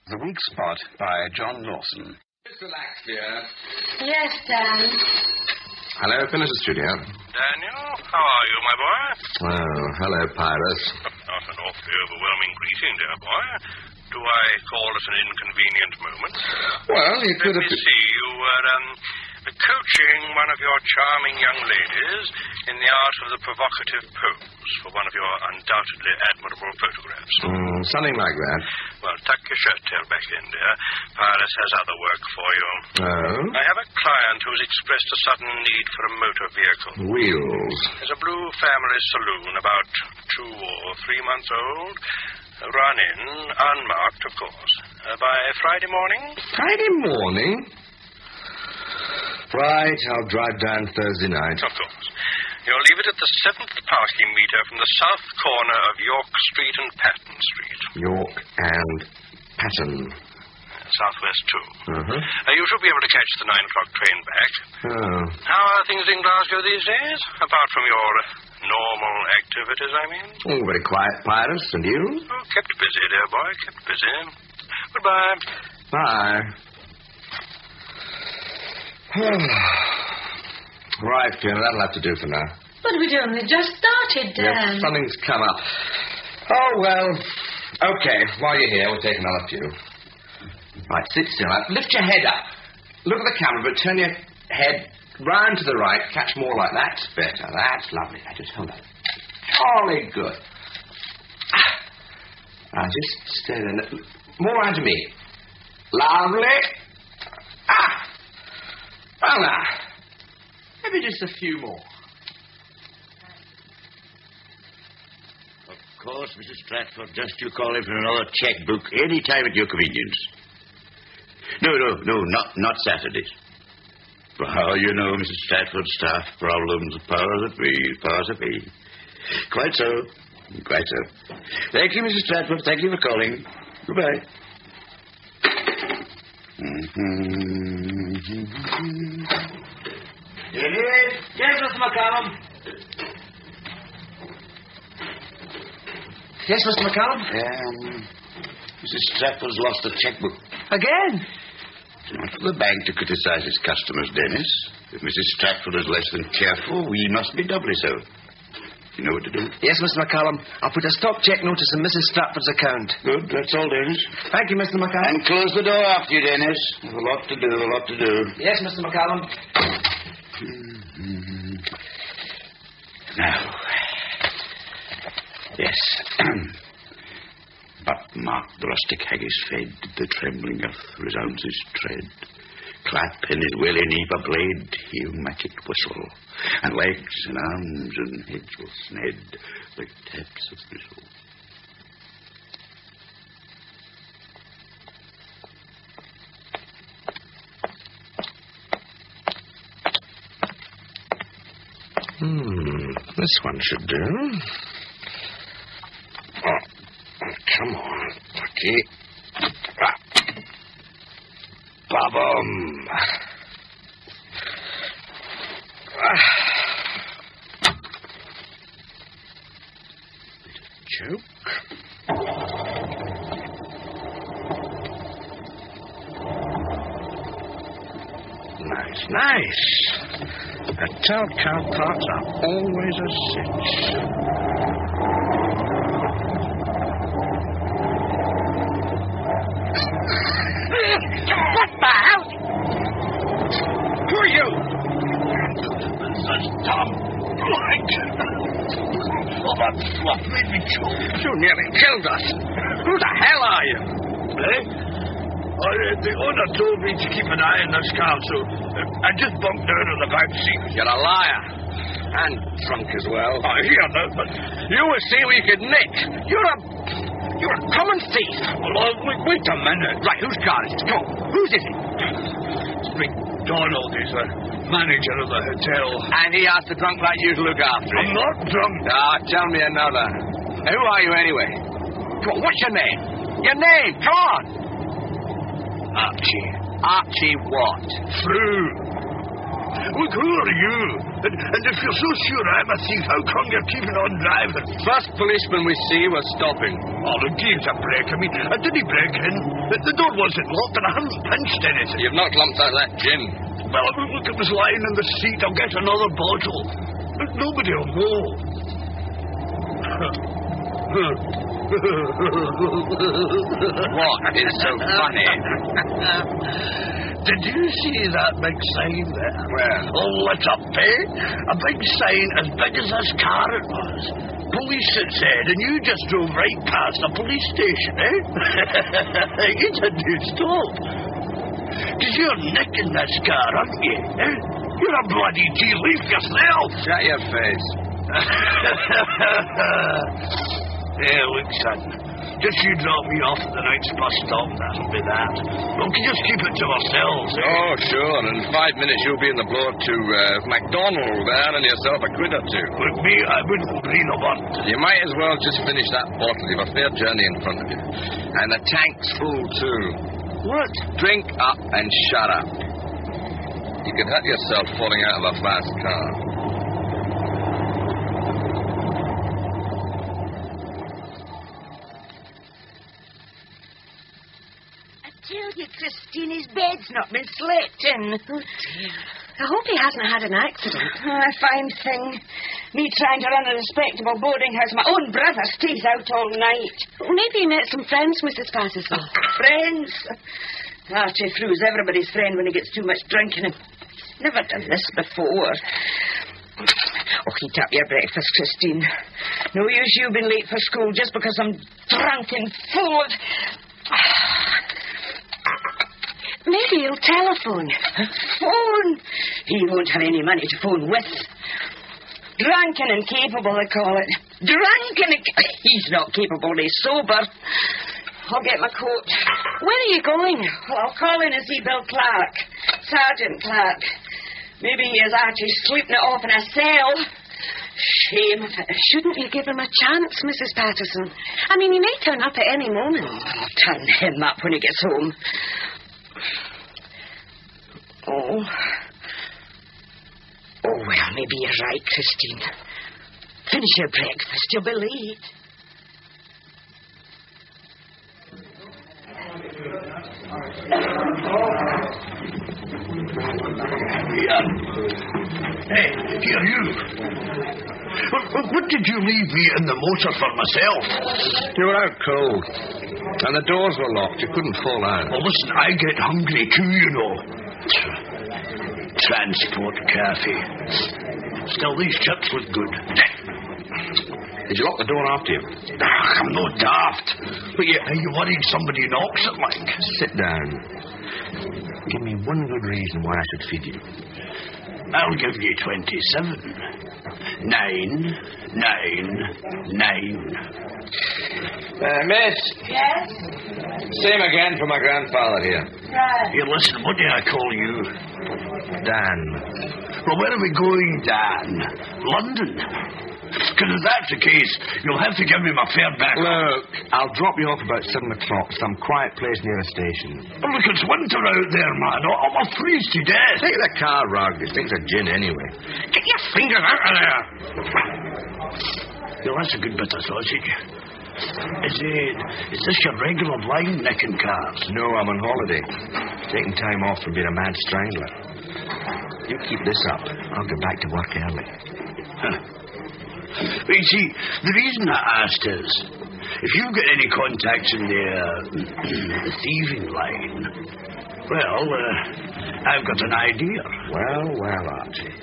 The Weak Spot by John Lawson. Just relax, dear. Yes, Dan. Hello, finish the studio. Daniel, how are you, my boy? Oh, hello, Pyrus. Not an awfully overwhelming greeting, dear boy. Do I call it an inconvenient moment? Well, you could Let have... me see. You were, coaching one of your charming young ladies in the art of the provocative pose for one of your undoubtedly admirable photographs. Something like that. Well, tuck your shirt tail back in, dear. Paris has other work for you. Oh? I have a client who's expressed a sudden need for a motor vehicle. Wheels. There's a blue family saloon about 2 or 3 months old. Run in, unmarked, of course. By Friday morning? Friday morning? Right, I'll drive down Thursday night. Of course. You'll leave it at the 7th parking meter from the south corner of York Street and Patton Street. York and Patton. Southwest, too. Uh-huh. You should be able to catch the 9 o'clock train back. Oh. How are things in Glasgow these days? Apart from your normal activities, I mean? Oh, very quiet, Pyrus. And you? Oh, kept busy, dear boy, kept busy. Goodbye. Bye. Right, Fiona, that'll have to do for now. But we'd only just started, Dan. Yes, something's come up. Oh, well, okay. While you're here, we'll take another few. Right, sit still. Now, lift your head up. Look at the camera, but turn your head round to the right. Catch more like that. That's better. That's lovely. Now, just hold on. Jolly good. Now, just stay there. More round to me. Lovely. Well, now. Maybe just a few more. Of course, Mrs. Stratford. Just you call in for another checkbook any time at your convenience. No, not Saturdays. Well, you know, Mrs. Stratford, staff problems, powers that be. Quite so. Thank you, Mrs. Stratford. Thank you for calling. Goodbye. Yes, Mr. McCallum. Yes, Mr. McCallum? Mrs. Stratford's lost the checkbook. Again? It's not for the bank to criticize its customers, Dennis. If Mrs. Stratford is less than careful, we must be doubly so. You know what to do? Yes, Mr. McCallum. I'll put a stop check notice in Mrs. Stratford's account. Good, that's all, Dennis. Thank you, Mr. McCallum. And close the door after you, Dennis. There's a lot to do. Yes, Mr. McCallum. Now. Yes. But mark the rustic haggis fed, the trembling earth resounds his tread. Clap in his willy knee a blade, he'll make it whistle, and legs and arms and heads will sned like taps of thistle. This one should do. Oh, come on, Bucky. Ba-bum. Joke. Nice. The telltale parts are always a cinch. What the hell? Who are you? That's Tom. Oh, that fluff made me choke. You nearly killed us. Who the hell are you? Eh? The owner told me to keep an eye on this car, so I just bumped down on the back seat. You're a liar. And drunk as well. I hear that, but... You will see what you could nick. You're a common thief. Well, wait a minute. Right, whose car is it? Come on. Whose is it? It's McDonald. He's the manager of the hotel. And he asked the drunk like you to look after him. I'm not drunk. Tell me another. Who are you anyway? Come on, what's your name? Your name, come on. Archie. Archie what? Frew. Look, who are you? And if you're so sure I'm a thief, how come you're keeping on driving? First policeman we see was stopping. Oh, the game's a break. I mean, I didn't break in. The door wasn't locked and I hadn't pinched anything. You've not lumped out that gin. Well, look, it was lying in the seat. I'll get another bottle. Nobody will know. What is so funny? Did you see that big sign there? Where? All lit up, eh? A big sign as big as this car it was. Police, it said, and you just drove right past a police station, eh? You didn't stop. Because you're nicking this car, aren't you? Eh? You're a bloody tea leaf yourself. Shut your face. Hey, look, son. Just you drop me off at the next bus stop, that'll be that. We can just keep it to ourselves, eh? Oh, sure. In 5 minutes you'll be in the blower to McDonald there and yourself a quid or two. With me, I wouldn't breathe a word. You might as well just finish that bottle. You've a fair journey in front of you. And the tank's full, too. What? Drink up and shut up. You could hurt yourself falling out of a fast car. Tell you, Christine, his bed's not been slept in. Oh, dear. I hope he hasn't had an accident. Oh, a fine thing. Me trying to run a respectable boarding house. My own brother stays out all night. Maybe he met some friends, Mrs. Patterson. Friends? Archie Fru's everybody's friend when he gets too much drinking. Never done this before. Oh, heat up your breakfast, Christine. No use you being late for school just because I'm drunk and full of... Maybe he'll telephone. Phone? He won't have any money to phone with. Drunken and capable, they call it. Drunken and... He's not capable, he's sober. I'll get my coat. Where are you going? Well, I'll call in and see Bill Clark. Sergeant Clark. Maybe he has Archie sleeping it off in a cell. Shame. Shouldn't you give him a chance, Mrs. Patterson? I mean, he may turn up at any moment. I'll turn him up when he gets home. Oh, well, maybe you're right, Christine. Finish your breakfast. You'll be late. Yeah. Hey, here you. What did you leave me in the motor for myself? You were out cold. And the doors were locked. You couldn't fall out. Well, listen, I get hungry too, you know. Transport cafe. Still, these chips look good. Did you lock the door after you? I'm no daft. But are you worried somebody knocks it like? Sit down. Give me one good reason why I should feed you. I'll give you 27. 9, 9, 9. Miss. Yes? Same again for my grandfather here. Right. Here, listen, what do I call you? Dan. Well, where are we going, Dan? London? Because if that's the case, you'll have to give me my fare back. Look, I'll drop you off about 7 o'clock, some quiet place near the station. Oh, look, it's winter out there, man. I'll freeze to death. Take the car rug. This thing's a gin anyway. Get your fingers out of there. Well, that's a good bit of sausage. Is this your regular line, nicking cars? No, I'm on holiday. Taking time off from being a mad strangler. You keep this up. I'll get back to work early. Well, you see, the reason I asked is, if you get any contacts in the thieving line, well, I've got an idea. Well, Archie.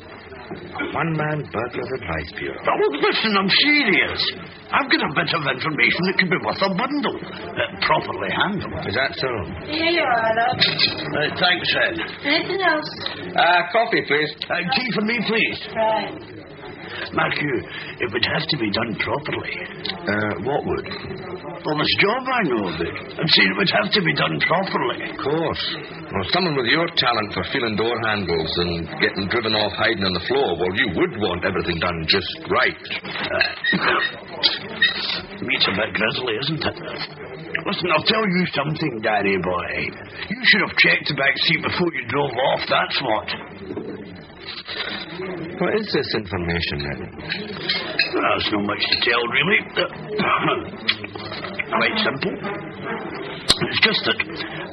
One-man burglar's advice bureau. Oh, listen, I'm serious. I've got a bit of information that could be worth a bundle, properly handled. Is that so? Here you are, love. Thanks, Ed. Anything else? Coffee, please. Tea for me, please. Right. Mark, it would have to be done properly. What would? Well, this job I know of it. I'm saying it would have to be done properly. Of course. Well, someone with your talent for feeling door handles and getting driven off hiding on the floor, well, you would want everything done just right. Meat's a bit grizzly, isn't it? Listen, I'll tell you something, Danny boy. You should have checked the back seat before you drove off, that's what. What is this information, then? Well, there's not much to tell, really. Quite simple. It's just that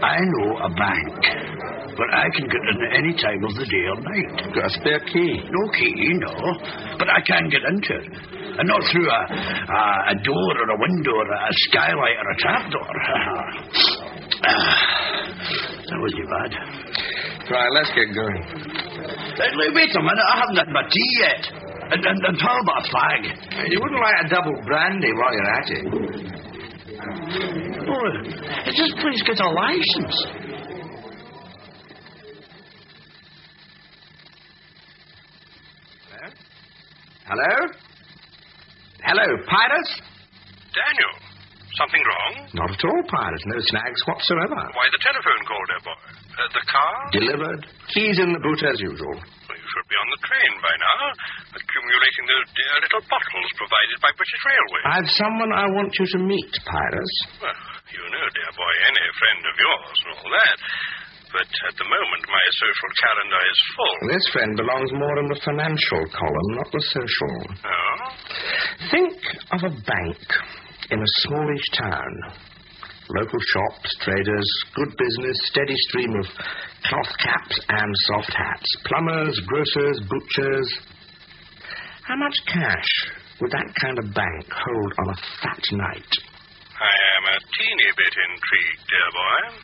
I know a bank where I can get in any time of the day or night. Got a spare key? No key, no. But I can get into it. And not through a door or a window or a skylight or a trapdoor. That wasn't too bad. Right, let's get going. Wait a minute, I haven't had my tea yet. And how about a fag? You wouldn't like a double brandy while you're at it. Oh, has this place got a license? Hello? Hello, Pirates? Daniel, something wrong? Not at all, Pirates. No snags whatsoever. Why, the telephone call, dear boy. The car? Delivered. Keys in the boot as usual. Well, you should be on the train by now, accumulating those dear little bottles provided by British Railways. I've someone I want you to meet, Pirates. Well, you know, dear boy, any friend of yours and all that. But at the moment, my social calendar is full. This friend belongs more in the financial column, not the social. Oh? Think of a bank in a smallish town. Local shops, traders, good business, steady stream of cloth caps and soft hats. Plumbers, grocers, butchers. How much cash would that kind of bank hold on a fat night? I am a teeny bit intrigued, dear boy.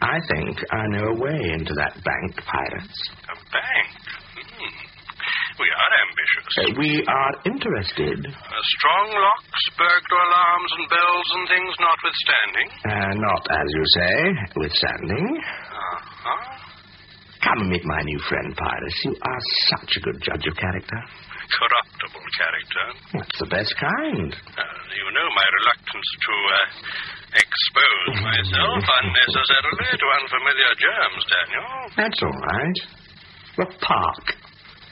I think I know a way into that bank, Pirates. A bank? We are ambitious. We are interested. Strong locks, burglar alarms and bells and things notwithstanding? Not, as you say, withstanding. Uh-huh. Come and meet my new friend, Pirates. You are such a good judge of character. Corruptible character. That's the best kind. You know my reluctance to expose myself unnecessarily to unfamiliar germs, Daniel. That's all right. The park.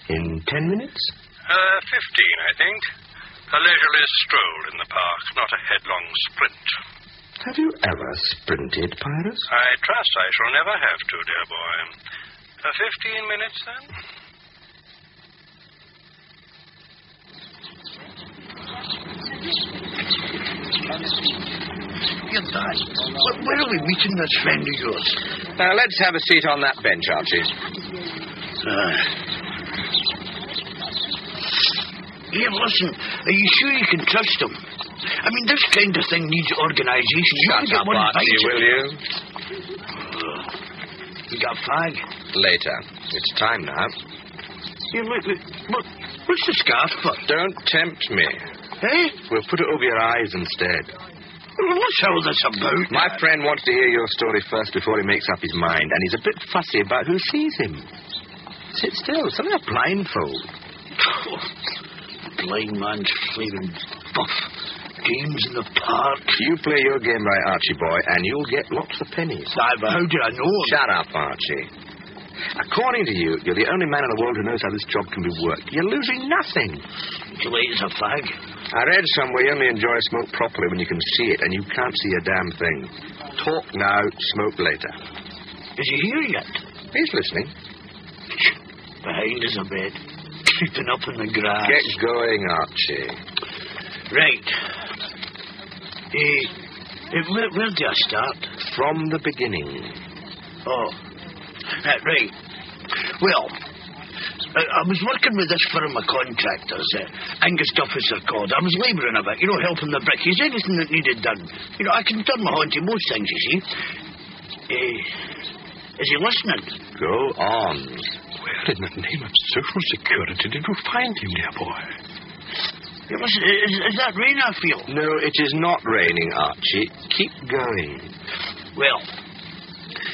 In 10 minutes? 15, I think. A leisurely stroll in the park, not a headlong sprint. Have you ever sprinted, Pirates? I trust I shall never have to, dear boy. 15 minutes, then? Dear Dad, where are we meeting this friend of yours? Let's have a seat on that bench, Archie. Here, listen, are you sure you can trust him? I mean, this kind of thing needs organisation. Shut up, Archie, will you? You got a fag? Later. It's time now. Here, look. What's the scarf for? Don't tempt me. Eh? We'll put it over your eyes instead. Well, what's all this about? My friend wants to hear your story first before he makes up his mind, and he's a bit fussy about who sees him. Sit still. It's only a blindfold. Blind man's flaming buff. Games in the park. You play your game right, Archie boy, and you'll get lots of pennies. But how do I know? Shut up, Archie. According to you, you're the only man in the world who knows how this job can be worked. You're losing nothing. Too late as a fag. I read somewhere you only enjoy smoke properly when you can see it, and you can't see a damn thing. Talk now, smoke later. Is he here yet? He's listening. Behind us a bed. Creeping up in the grass. Get going, Archie. Right. Where do I start? From the beginning. Oh. Right. Well, I was working with this firm of contractors, Angus Duffus are called. I was labouring a bit, helping the brickies, anything that needed done. I can turn my hand to most things, you see. Is he listening? Go on. Where in the name of social security did you find him, dear boy? Listen, is that rain I feel? No, it is not raining, Archie. Keep going. Well,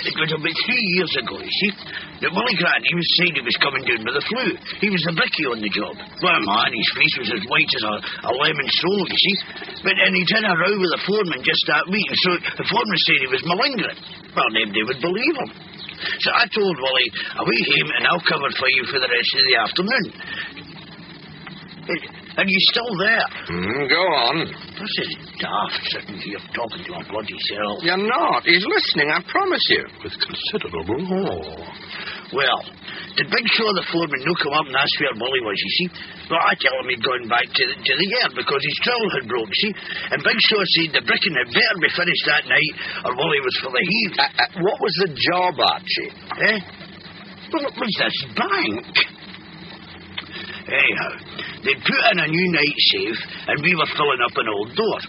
it was about 3 years ago, you see. That Willie Grant, he was saying he was coming down with the flu. He was the brickie on the job. Well, man, his face was as white as a lemon sole, you see. And he'd had a row with the foreman just that week, and so the foreman said he was malingering. Well, nobody would believe him. So I told Willie, away home, and I'll cover for you for the rest of the afternoon. And you're still there. Go on. This is daft, sitting here talking to a bloody self. You're not. He's listening, I promise you. With considerable awe. Well, did Big Shaw the foreman no come up and ask where Willie was, you see? Well, I tell him he'd gone back to the yard because his trowel had broke, see? And Big Shaw said the bricking had better be finished that night or Willie was for the heave. What was the job, Archie? Well, it was this bank. Anyhow, they'd put in a new night safe and we were filling up an old door.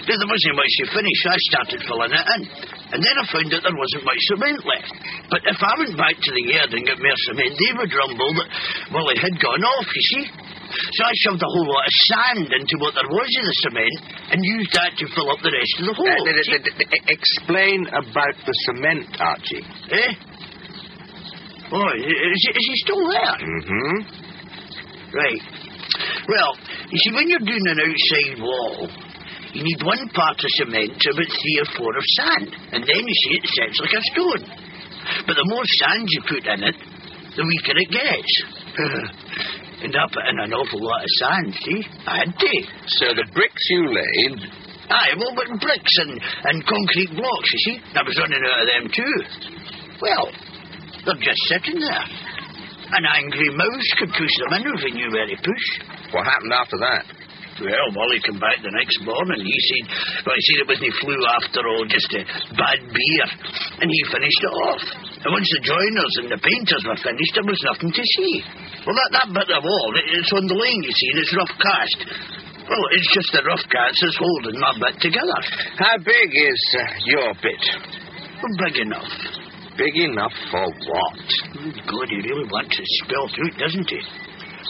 There wasn't much to finish, so I started filling it in. And then I found that there wasn't much cement left. But if I went back to the yard and got more cement, they would rumble that, well, it had gone off, you see. So I shoved a whole lot of sand into what there was of the cement and used that to fill up the rest of the hole. Explain about the cement, Archie. Oh, is he still there? Mm-hmm. Right. Well, you see, when you're doing an outside wall, you need one part of cement to about 3 or 4 of sand. And then, you see, it sets like a stone. But the more sand you put in it, the weaker it gets. And I put in an awful lot of sand, see? I had to. So the bricks you laid... Aye, well, but bricks and concrete blocks, you see? I was running out of them too. Well, they're just sitting there. An angry mouse could push them in if he knew where to push. What happened after that? Well, Wally came back the next morning. He said it wasn't flu after all, just a bad beer. And he finished it off. And once the joiners and the painters were finished, there was nothing to see. Well, that bit of wall, it's on the line, you see, and it's rough cast. Well, it's just the rough cast that's holding my bit together. How big is your bit? Well, big enough. Big enough for what? God, he really wants to spell through it, doesn't he?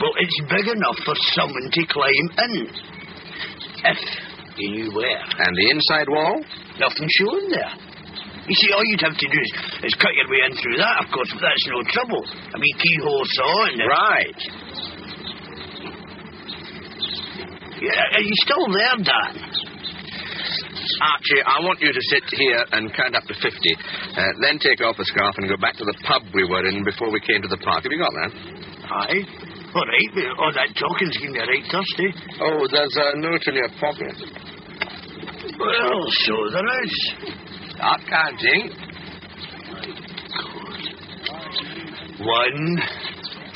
Well, it's big enough for someone to climb in. If he knew where. And the inside wall? Nothing showing there. You see, all you'd have to do is cut your way in through that, of course, but that's no trouble. A wee keyhole saw and... Right. Yeah, are you still there, Dan? Archie, I want you to sit here and count up to 50. Then take off the scarf and go back to the pub we were in before we came to the park. Have you got that? Aye. All right, but that talking's getting me right thirsty. Oh, there's a note in your pocket. Well, so there is. Start counting. 1,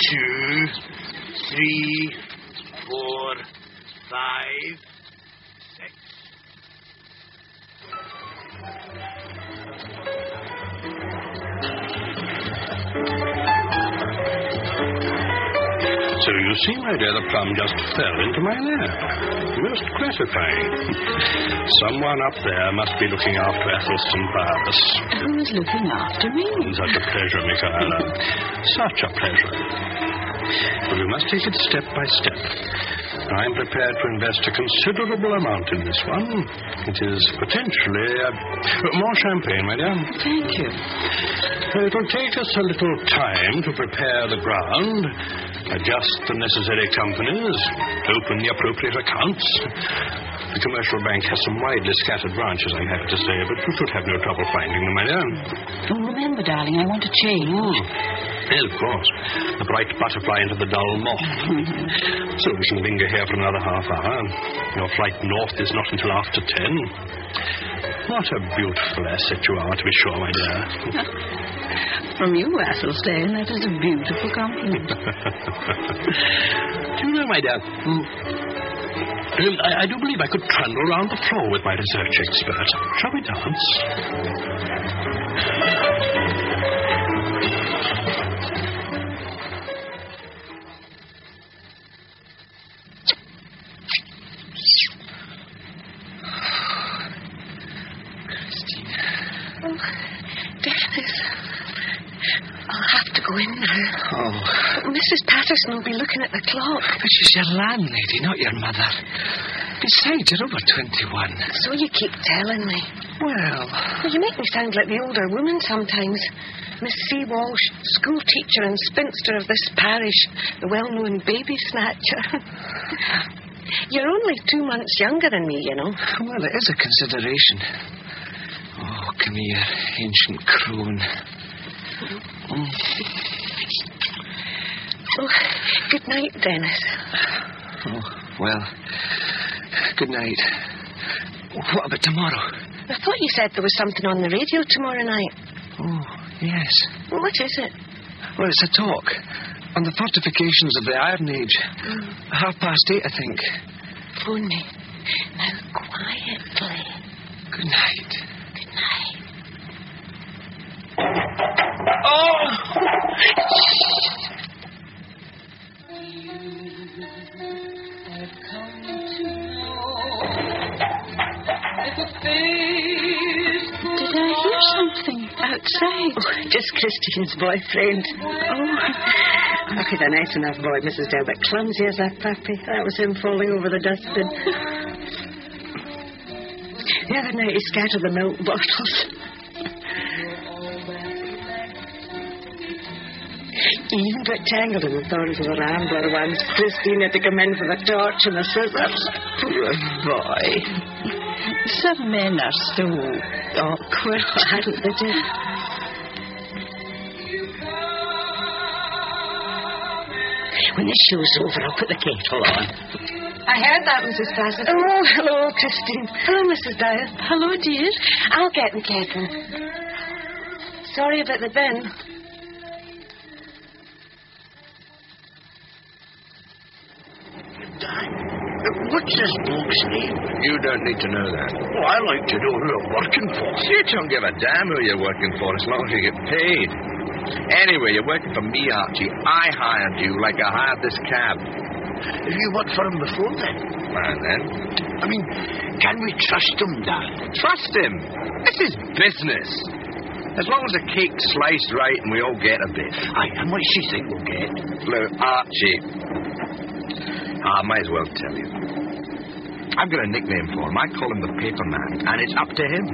2, 3, 4, 5, 6. So you see, my dear, the plum just fell into my lap. Most gratifying. Someone up there must be looking after Ethelston Paris. Who's looking after me? Such a pleasure, Michaela. Such a pleasure. But we must take it step by step. I'm prepared to invest a considerable amount in this one. It is potentially... more champagne, my dear. Thank you. It will take us a little time to prepare the ground, adjust the necessary companies, open the appropriate accounts. The commercial bank has some widely scattered branches, I'm happy to say, but you should have no trouble finding them, my dear. Oh, remember, darling, I want to change. Well, of course. The bright butterfly into the dull moth. So we shall linger here for another half hour. Your flight north is not until after 10. What a beautiful asset you are, to be sure, my dear. From you, Athelstane, that is a beautiful compliment. Do you know, my dear, I do believe I could trundle around the floor with my research expert. Shall we dance? Go in now. Oh. But Mrs. Patterson will be looking at the clock. But she's your landlady, not your mother. Besides, you're over 21. So you keep telling me. Well, you make me sound like the older woman sometimes. Miss C. Walsh, school teacher and spinster of this parish, the well-known baby snatcher. You're only 2 months younger than me, you know. Well, it is a consideration. Oh, come here, ancient crone. Oh, good night, Dennis. Oh, well, good night. What about tomorrow? I thought you said there was something on the radio tomorrow night. Oh, yes. Well, what is it? Well, it's a talk on the fortifications of the Iron Age. 8:30, I think. Phone me. Now, quietly. Good night. Good night. Oh! Did I hear something outside? Oh, just Christine's boyfriend. Oh, he's a nice enough boy, Mrs. Dale, but clumsy as a puppy. That was him falling over the dustbin. The other night he scattered the milk bottles. He even got tangled in the thorns of the rambler once. Christine had to come in for the torch and the scissors. Poor boy. Some men are so awkward. Hadn't they, dear? When this show's over, I'll put the kettle on. I heard that, Mrs. Bassett. Oh, hello, Christine. Hello, Mrs. Dyer. Hello, dear. I'll get the kettle. Sorry about the bin. What's this bloke's name? You don't need to know that. Well, I like to know who I'm working for. You don't give a damn who you're working for as long as you get paid. Anyway, you're working for me, Archie. I hired you like I hired this cab. Have you worked for him before, then? And then? I mean, can we trust him, Dad? Trust him. This is business. As long as the cake's sliced right and we all get a bit. Aye, how much do you think we'll get? Look, Archie, I might as well tell you. I've got a nickname for him. I call him the Paper Man, and it's up to him.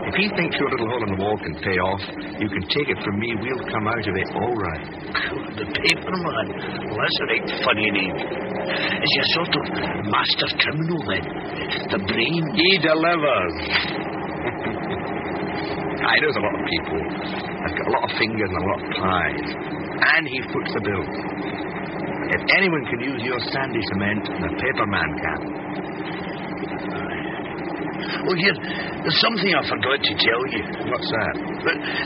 If he thinks your little hole in the wall can pay off, you can take it from me. We'll come out of it all right. The Paper Man? Well, that's a right funny name. Is he a sort of master criminal, then? The brain? He delivers. I knows a lot of people. I've got a lot of fingers and a lot of pies. And he foots the bill. If anyone can use your sandy cement, the Paper Man can. Oh, here, there's something I forgot to tell you. What's that?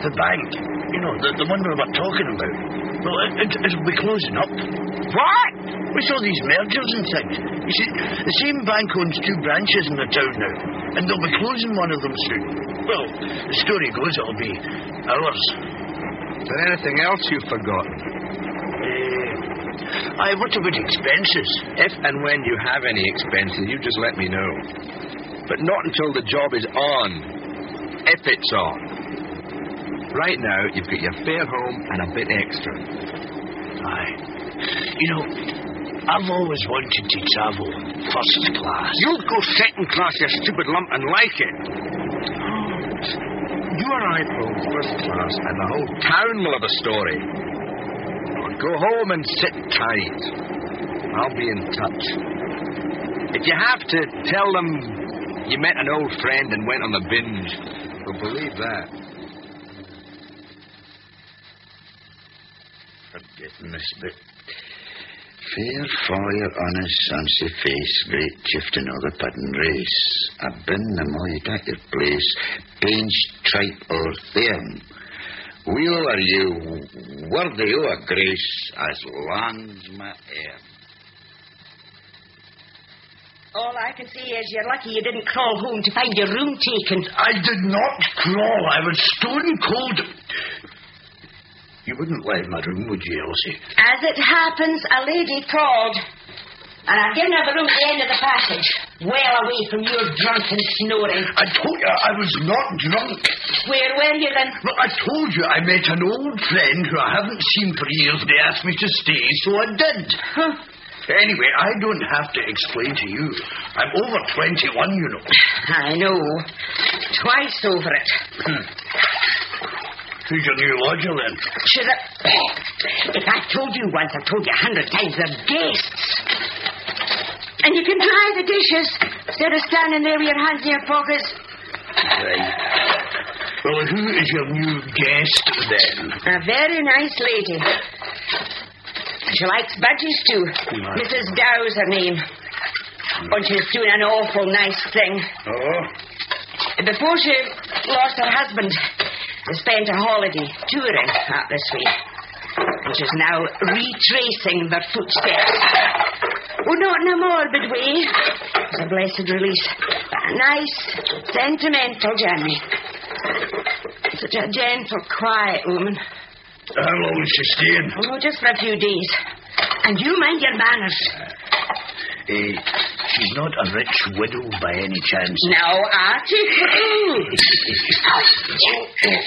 The bank, you know, the one we were talking about. Well, it'll be closing up. What? We saw these mergers and things. You see, the same bank owns 2 branches in the town now, and they'll be closing one of them soon. Well, the story goes it'll be ours. Is there anything else you've forgotten? What about expenses? If and when you have any expenses, you just let me know. But not until the job is on. If it's on. Right now, you've got your fare home and a bit extra. Aye. You know, I've always wanted to travel first class. You'll go second class, you stupid lump, and like it. You arrive home first class, and the whole town will have a story. Go home and sit tight. I'll be in touch. If you have to, tell them you met an old friend and went on the binge. They'll believe that. Forgiveness, but fair fire on his son's face, great chieftain of the pudding race. I've been the moid at your place, pinch, tripe, or thairm. Wheel are you worthy o' a grace as lang's my air. All I can say is you're lucky you didn't crawl home to find your room taken. I did not crawl. I was stone cold. You wouldn't leave my room, would you, Elsie? As it happens, a lady crawled. And I've given her the room at the end of the passage, well away from your drunken snoring. I told you I was not drunk. Where were you then? Well, I told you I met an old friend who I haven't seen for years. They asked me to stay, so I did. Huh. Anyway, I don't have to explain to you. I'm over 21, you know. I know. Twice over it. Who's your new lodger, then? Should I... If I've told you once, I've told you 100 times. They're guests. And you can dry the dishes instead of standing there with your hands in your pockets. Right. Well, who is your new guest, then? A very nice lady. She likes budgies, too. Mrs. Dow's her name. And she's doing an awful nice thing. Oh? Before she lost her husband, they spent a holiday touring out this way. and she's now retracing their footsteps. Oh, not in a morbid way. It's a blessed release. A nice, sentimental journey. Such a gentle, quiet woman. How long is she staying? Oh, just for a few days. And you mind your manners. She's not a rich widow by any chance. Now, Archie. You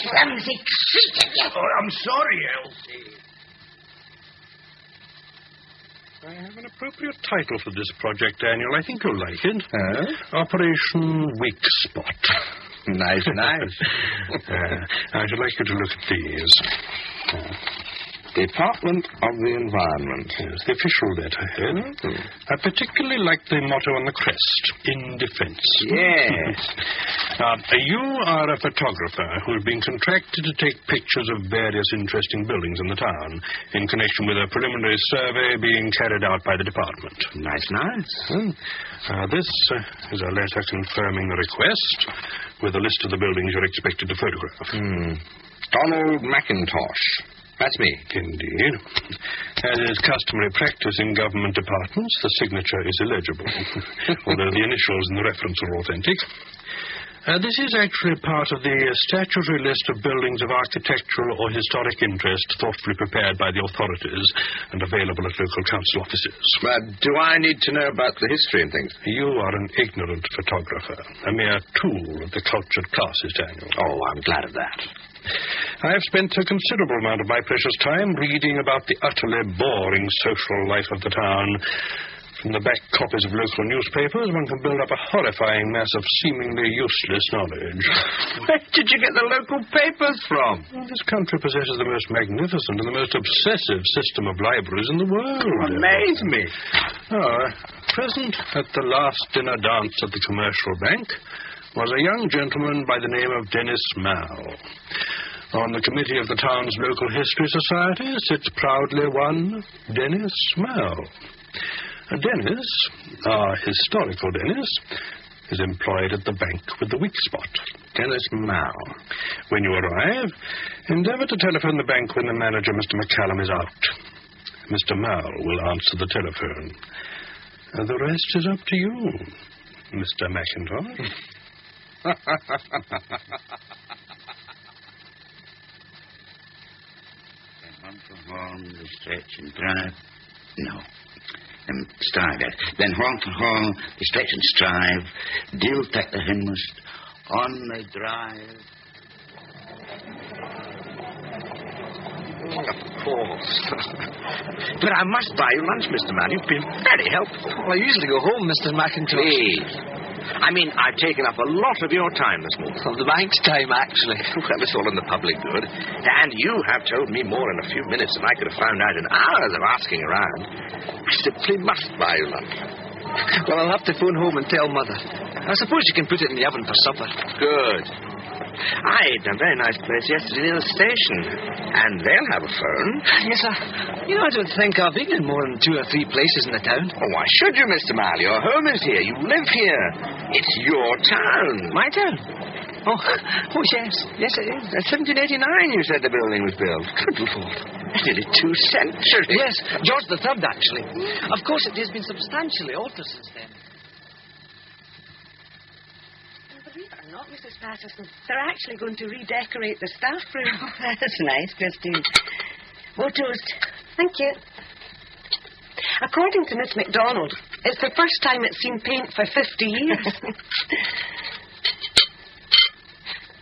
clumsy creature, you. Oh, I'm sorry, Elsie. I have an appropriate title for this project, Daniel. I think you'll like it. Operation Weak Spot. Nice. I should like you to look at these. Department of the Environment. Yes, the official letterhead. I particularly like the motto on the crest, in defense. Yes. Now, you are a photographer who's been contracted to take pictures of various interesting buildings in the town in connection with a preliminary survey being carried out by the department. Nice. This is a letter confirming the request with a list of the buildings you're expected to photograph. Donald McIntosh. That's me. Indeed. As is customary practice in government departments, the signature is illegible, although the initials and the reference are authentic. This is actually part of the statutory list of buildings of architectural or historic interest thoughtfully prepared by the authorities and available at local council offices. Do I need to know about the history and things? You are an ignorant photographer, a mere tool of the cultured classes, Daniel. Oh, I'm glad of that. I have spent a considerable amount of my precious time reading about the utterly boring social life of the town. From the back copies of local newspapers, one can build up a horrifying mass of seemingly useless knowledge. Where did you get the local papers from? Well, this country possesses the most magnificent and the most obsessive system of libraries in the world. Amaze me. Present at the last dinner dance at the Commercial Bank was a young gentleman by the name of Dennis Mall. On the committee of the town's local history society sits proudly one Dennis Mall. Dennis, our historical Dennis, is employed at the bank with the weak spot. Dennis Mall. When you arrive, endeavour to telephone the bank when the manager, Mr. McCallum, is out. Mr. Mall will answer the telephone. The rest is up to you, Mr. McIntosh. Home for home, the stretch and drive. No. Strive it. Then home for home, the stretch and strive. Deal take the hinmost on the drive. Of course. But I must buy you lunch, Mr. Mann. You've been very helpful. Well, I usually go home, Mr. McIntosh. Please. I mean, I've taken up a lot of your time this morning. Of the bank's time, actually. Well, it's all in the public good. And you have told me more in a few minutes than I could have found out in hours of asking around. I simply must buy you lunch. Well, I'll have to phone home and tell Mother. I suppose you can put it in the oven for supper. Good. I ate in a very nice place yesterday near the station. And they'll have a phone. Yes, sir. I don't think I've eaten in more than 2 or 3 places in the town. Oh, why should you, Mr. Marley? Your home is here. You live here. It's your town. My town? Oh, yes. Yes, it is. 1789, you said the building was built. Good Lord. Nearly 2 centuries. Yes, George III, actually. Of course, it has been substantially altered since then. Believe it or not, Mrs. Patterson, they're actually going to redecorate the staff room. Oh, that's nice, Christine. More toast. Thank you. According to Miss MacDonald, it's the first time it's seen paint for 50 years.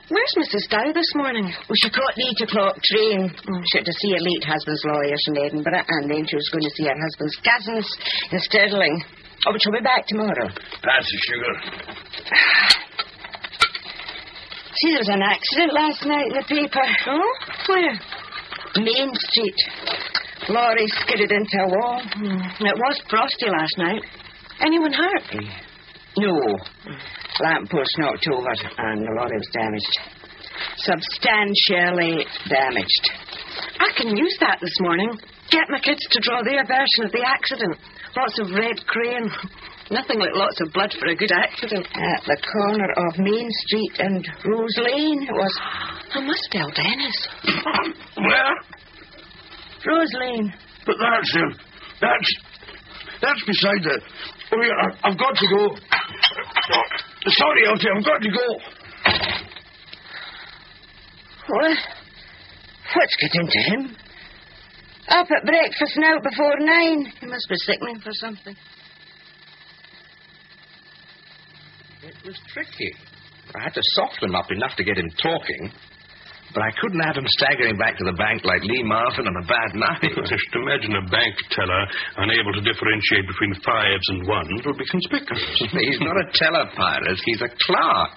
Where's Mrs. Dow this morning? Well, she caught the 8 o'clock train. She had to see her late husband's lawyers in Edinburgh, and then she was going to see her husband's cousins in Stirling. Oh, but she'll be back tomorrow. Pass the sugar. See, there was an accident last night in the paper. Oh? Where? Main Street. Lorry skidded into a wall. It was frosty last night. Anyone hurt? No. Lamppost knocked over and the lorry was damaged. Substantially damaged. I can use that this morning. Get my kids to draw their version of the accident. Lots of red crayon. Nothing like lots of blood for a good accident. At the corner of Main Street and Rose Lane, it was. I must tell Dennis. Where? Rose Lane. But that's beside the... Oh, yeah, I've got to go. Sorry, Elsie, I've got to go. What's got into him? Up at breakfast now before 9. He must be sickening for something. It was tricky. I had to soften him up enough to get him talking, but I couldn't have him staggering back to the bank like Lee Marvin on a bad night. Just imagine a bank teller unable to differentiate between fives and ones would be conspicuous. He's not a teller, Pyrus. He's a clerk.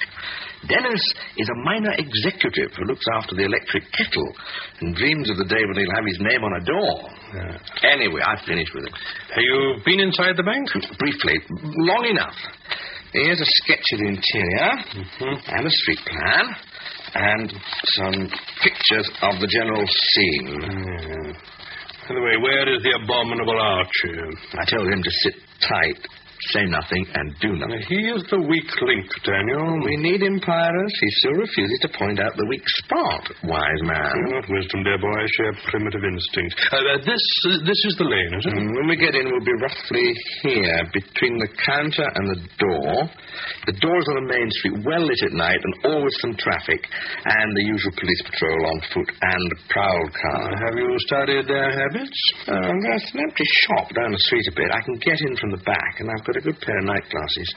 Dennis is a minor executive who looks after the electric kettle and dreams of the day when he'll have his name on a door. Anyway, I've finished with it. Have you been inside the bank? Briefly. Long enough. Here's a sketch of the interior and a street plan and some pictures of the general scene. By the way, where is the abominable Archie? I told him to sit tight, say nothing, and do nothing. He is the weak link, Daniel. We need him, Pyrus. He still refuses to point out the weak spot, wise man. Not wisdom, dear boy. Sheer primitive instinct. This is the lane, is it? When we get in, we'll be roughly here, between the counter and the door. The door's on the main street, well lit at night, and always some traffic, and the usual police patrol on foot and prowl car. Have you studied their habits? There's an empty shop down the street a bit. I can get in from the back, and I've got a good pair of night glasses.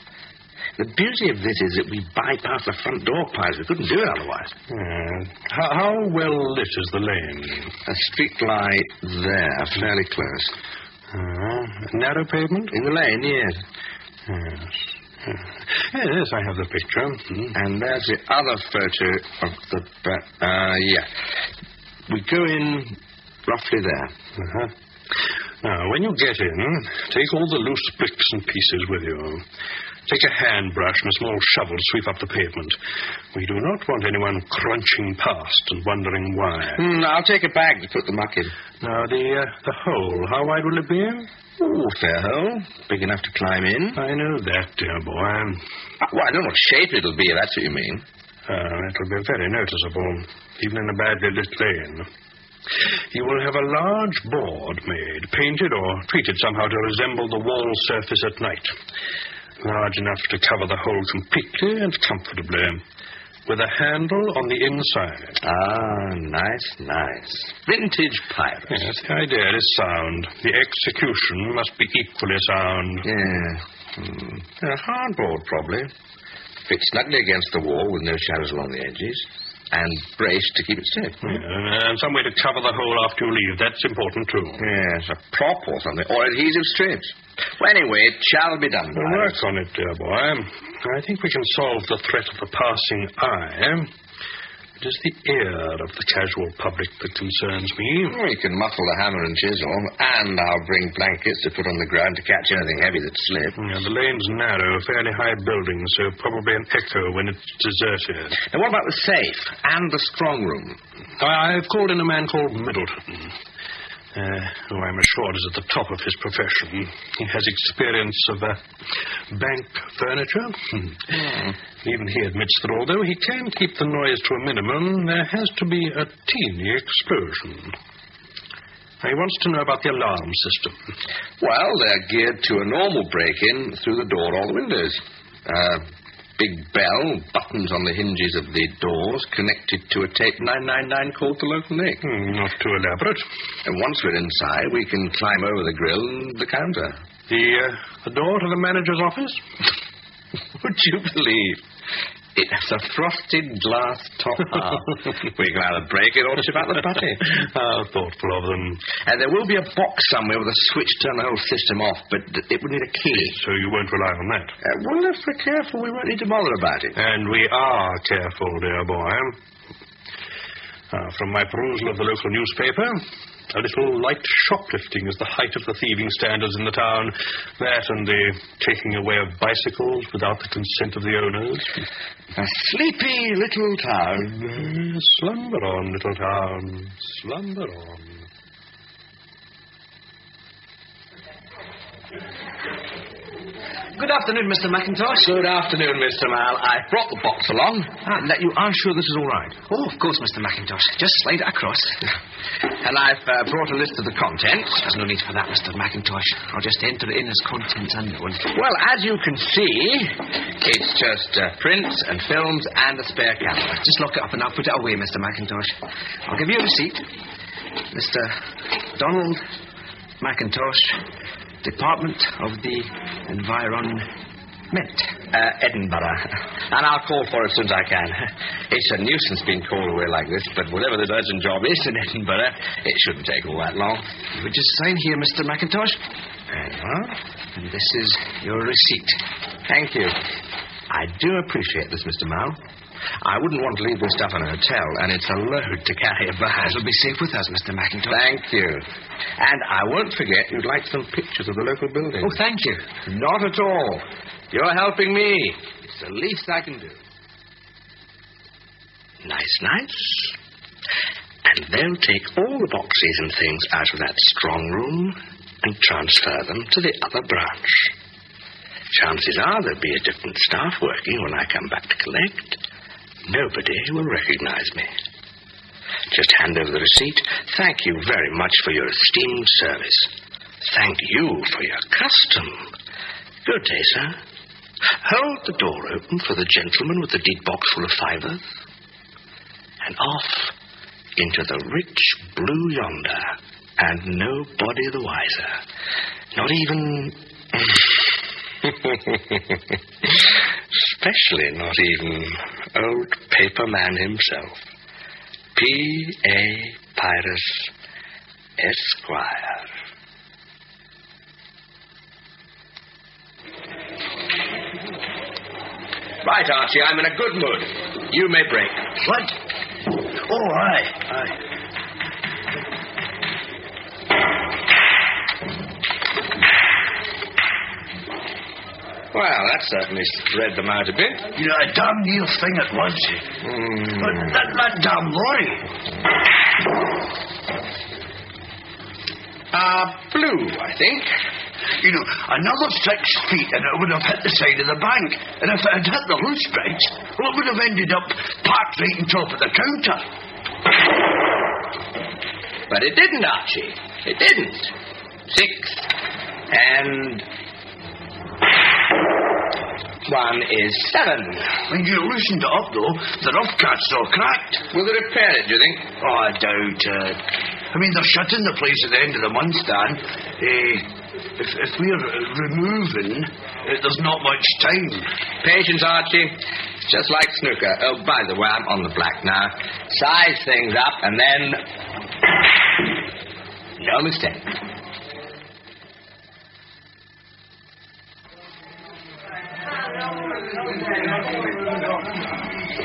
The beauty of this is that we bypass the front door, Pies. We couldn't do it otherwise. How well lit is the lane? A street light there, fairly close. Narrow pavement? In the lane, yes. Yes, I have the picture. And there's the other photo of the... yeah. We go in roughly there. Now, when you get in, take all the loose bricks and pieces with you. Take a hand brush and a small shovel to sweep up the pavement. We do not want anyone crunching past and wondering why. I'll take a bag to put the muck in. Now, the hole, how wide will it be? Oh, fair hole. Big enough to climb in. I know that, dear boy. Well, I don't know what shape it'll be, if that's what you mean. It'll be very noticeable, even in a badly lit lane. You will have a large board made, painted or treated somehow to resemble the wall surface at night. Large enough to cover the hole completely and comfortably, with a handle on the inside. Nice. Vintage pirate. Yes, the idea is sound. The execution must be equally sound. Yeah. A hardboard, probably. Fixed snugly against the wall with no shadows along the edges. And braced to keep it stiff. And some way to cover the hole after you leave. That's important, too. Yes, a prop or something. Or adhesive strips. Well, anyway, it shall be done. We'll work on it, dear boy. I think we can solve the threat of the passing eye. It is the ear of the casual public that concerns me. We can muffle the hammer and chisel, and I'll bring blankets to put on the ground to catch anything heavy that slips. The lane's narrow, fairly high building, so probably an echo when it's deserted. And what about the safe and the strong room? I've called in a man called Middleton, who I'm assured is at the top of his profession. He has experience of bank furniture. Even he admits that although he can keep the noise to a minimum, there has to be a teeny explosion. He wants to know about the alarm system. Well, they're geared to a normal break-in through the door or the windows. Big bell, buttons on the hinges of the doors, connected to a tape 999 called to local Nick. Not too elaborate. And once we're inside, we can climb over the grill and the counter. The door to the manager's office? Would you believe? It has a frosted glass top half. We can either break it or chip out the putty. How thoughtful of them. And there will be a box somewhere with a switch to turn the whole system off, but it would need a key. So you won't rely on that? Well, if we're careful, we won't need to bother about it. And we are careful, dear boy. From my perusal of the local newspaper, a little light shoplifting is the height of the thieving standards in the town. That and the taking away of bicycles without the consent of the owners. A sleepy little town. Slumber on, little town. Slumber on. Good afternoon, Mr. McIntosh. Good afternoon, Mr. Mal. I brought the box along. You are sure this is all right? Oh, of course, Mr. McIntosh. Just slide it across. And I've brought a list of the contents. There's no need for that, Mr. McIntosh. I'll just enter it in as contents unknown. Well, as you can see, it's just prints and films and a spare camera. Just lock it up and I'll put it away, Mr. McIntosh. I'll give you a receipt. Mr. Donald McIntosh, Department of the Environment. Edinburgh. And I'll call for it as soon as I can. It's a nuisance being called away like this, but whatever this urgent job is in Edinburgh, it shouldn't take all that long. You would just sign here, Mr. McIntosh. And this is your receipt. Thank you. I do appreciate this, Mr. Mal. I wouldn't want to leave this stuff in a hotel, and it's a load to carry about. It'll be safe with us, Mr. McIntosh. Thank you. And I won't forget you'd like some pictures of the local building. Oh, thank you. Not at all. You're helping me. It's the least I can do. Nice. And they'll take all the boxes and things out of that strong room and transfer them to the other branch. Chances are there'll be a different staff working when I come back to collect. Nobody will recognize me. Just hand over the receipt. Thank you very much for your esteemed service. Thank you for your custom. Good day, sir. Hold the door open for the gentleman with the deed box full of fivers. And off into the rich blue yonder, and nobody the wiser. Not even... especially not even old paperman himself. P.A. Pyrus, Esquire. Right, Archie, I'm in a good mood. You may break. What? Oh, aye. Well, that certainly spread them out a bit. You know, a damn near thing it was. But that damn lorry. Blue, I think. You know, another 6 feet and it would have hit the side of the bank. And if it had hit the loose bits, well, it would have ended up parked right on top of the counter. But it didn't, Archie. It didn't. 6 and 1 is 7. When you loosened it up, though, the rough cat's all cracked. Will they repair it, do you think? Oh, I doubt it. I mean, they're shutting the place at the end of the month, Dan. If we're removing, there's not much time. Patience, Archie. Just like snooker. Oh, by the way, I'm on the black now. Size things up, and then... no mistake.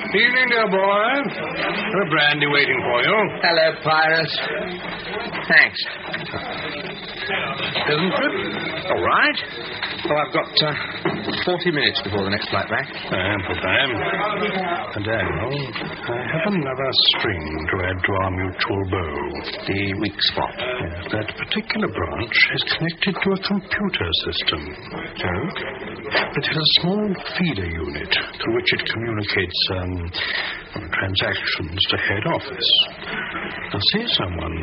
Evening, dear boy. A brandy waiting for you. Hello, Pyrus. Thanks. Isn't it? All right. Well, I've got 40 minutes before the next flight back. Ample time. And Daniel, I have another string to add to our mutual bow. The weak spot. Yes, that particular branch is connected to a computer system. So? It has a small feeder unit through which it communicates transactions to head office. Now, say someone,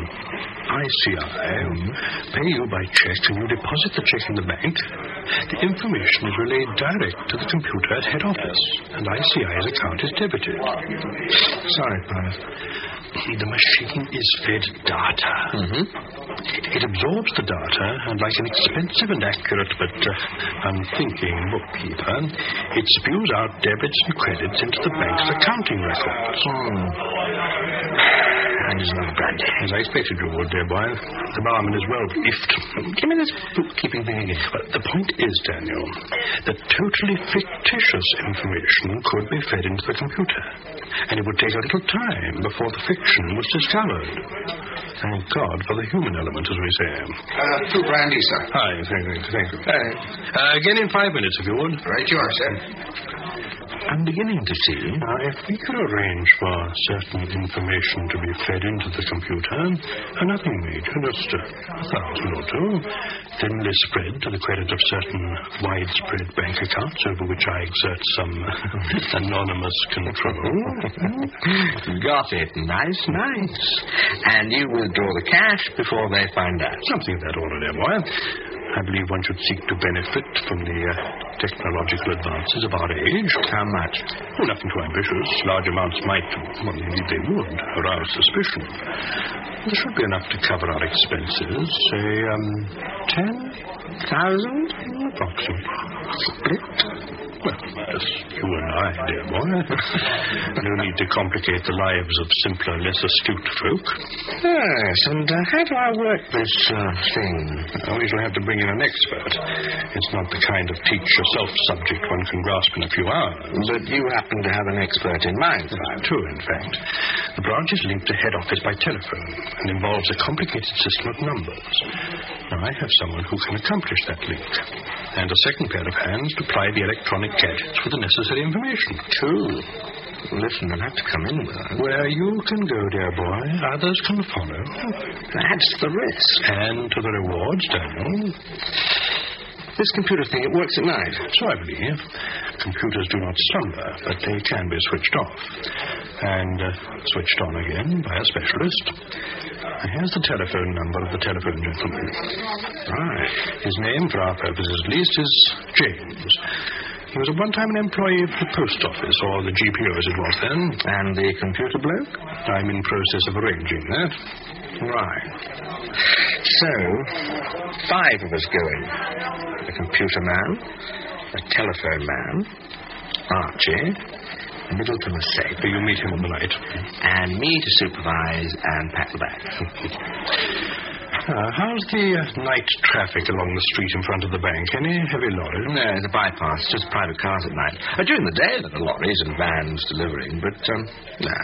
ICI, pay you by check and you deposit the check in the bank, the information is relayed direct to the computer at head office, and ICI's account is debited. Sorry, Pyrus. The machine is fed data. It absorbs the data, and like an expensive and accurate but unthinking bookkeeper, it spews out debits and credits into the bank's accounting records. And there's no brandy. As I expected you would, dear boy. The barman is well briefed. Give me this bookkeeping thing again. But the point is, Daniel, that totally fictitious information could be fed into the computer. And it would take a little time before the fiction was discovered. Thank God for the human element, as we say. 2 brandy, sir. Hi, thank you. Again in 5 minutes, if you would. Right you are, sir. I'm beginning to see. Now, if we could arrange for certain information to be fed into the computer, nothing major, just 1,000 or two, thinly spread to the credit of certain widespread bank accounts over which I exert some anonymous control. Got it. Nice. And you withdraw the cash before they find out. Something of that order, dear boy. I believe one should seek to benefit from the technological advances of our age. How much? Oh, nothing too ambitious. Large amounts might, well, indeed they would, arouse suspicion. There should be enough to cover our expenses. Say, 10,000? Approximately. Split? Well, as you and I, dear boy. No need to complicate the lives of simpler, less astute folk. Yes, and how do I work this thing? We shall have to bring in an expert. It's not the kind of teach-yourself subject one can grasp in a few hours. But you happen to have an expert in mind. True, in fact. The branch is linked to head office by telephone and involves a complicated system of numbers. Now, I have someone who can accomplish that link, and a second pair of hands to ply the electronic gadgets with the necessary information. True. Listen, I'll have to come in with her. Where you can go, dear boy, others can follow. That's the risk. And to the rewards, Daniel. This computer thing, it works at night. So I believe. Computers do not slumber, but they can be switched off. And switched on again by a specialist. Here's the telephone number of the telephone gentleman. Right. His name, for our purposes at least, is James. He was at one time an employee of the post office, or the GPO as it was then. And the computer bloke? I'm in process of arranging that. Right. So, 5 of us going. A computer man, a telephone man, Archie, Middleton a safe. You meet him on the night. And me to supervise and pack the bag. How's the night traffic along the street in front of the bank? Any heavy lorries? No, it's a bypass. Just private cars at night. During the day, there are lorries and vans delivering, but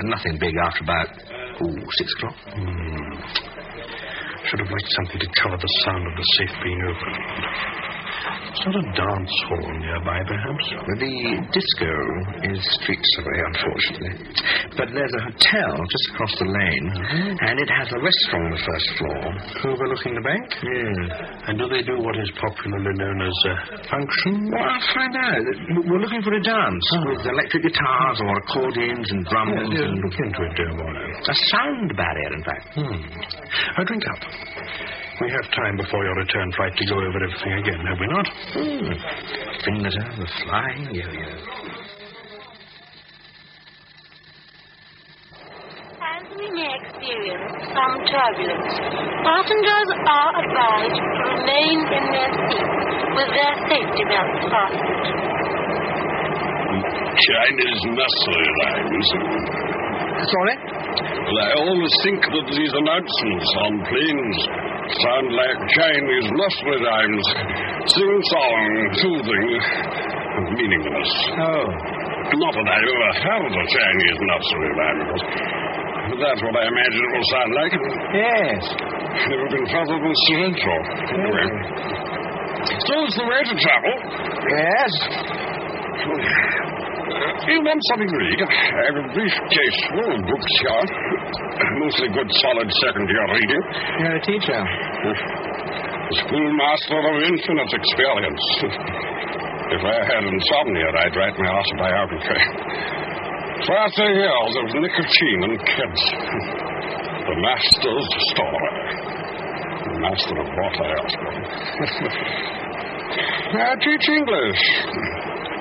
nothing big after about 6 o'clock. Should have liked something to cover the sound of the safe being opened. It's not a dance hall nearby, perhaps? The disco is streets away, unfortunately. But there's a hotel just across the lane, and it has a restaurant on the first floor. Overlooking the bank? Yes. And do they do what is popularly known as function? Well, I'll find out. We're looking for a dance with electric guitars or accordions and drums. And look into it, dear boy. A sound barrier, in fact. Drink up. We have time before your return flight to go over everything again, have we not? Fingers are the flying yo-yo. As we may experience some turbulence, passengers are advised to remain in their seats with their safety belts fastened. Chinese nursery rhymes. Sorry? Well, I always think that these announcements on planes sound like Chinese nursery rhymes. Sing-song, soothing, and meaningless. Oh. Not that I've ever heard a Chinese nursery rhyme, but that's what I imagine it will sound like. Yes. Never been further than Sorrento. Anyway. So it's the way to travel. Yes. You want something to read? I have a briefcase full of books here. Mostly good, solid second-year reading. You're a teacher. A schoolmaster of infinite experience. If I had insomnia, I'd write my autobiography. 30 years of nicotine and kids. The master's story. The master of what I ask for. I teach English.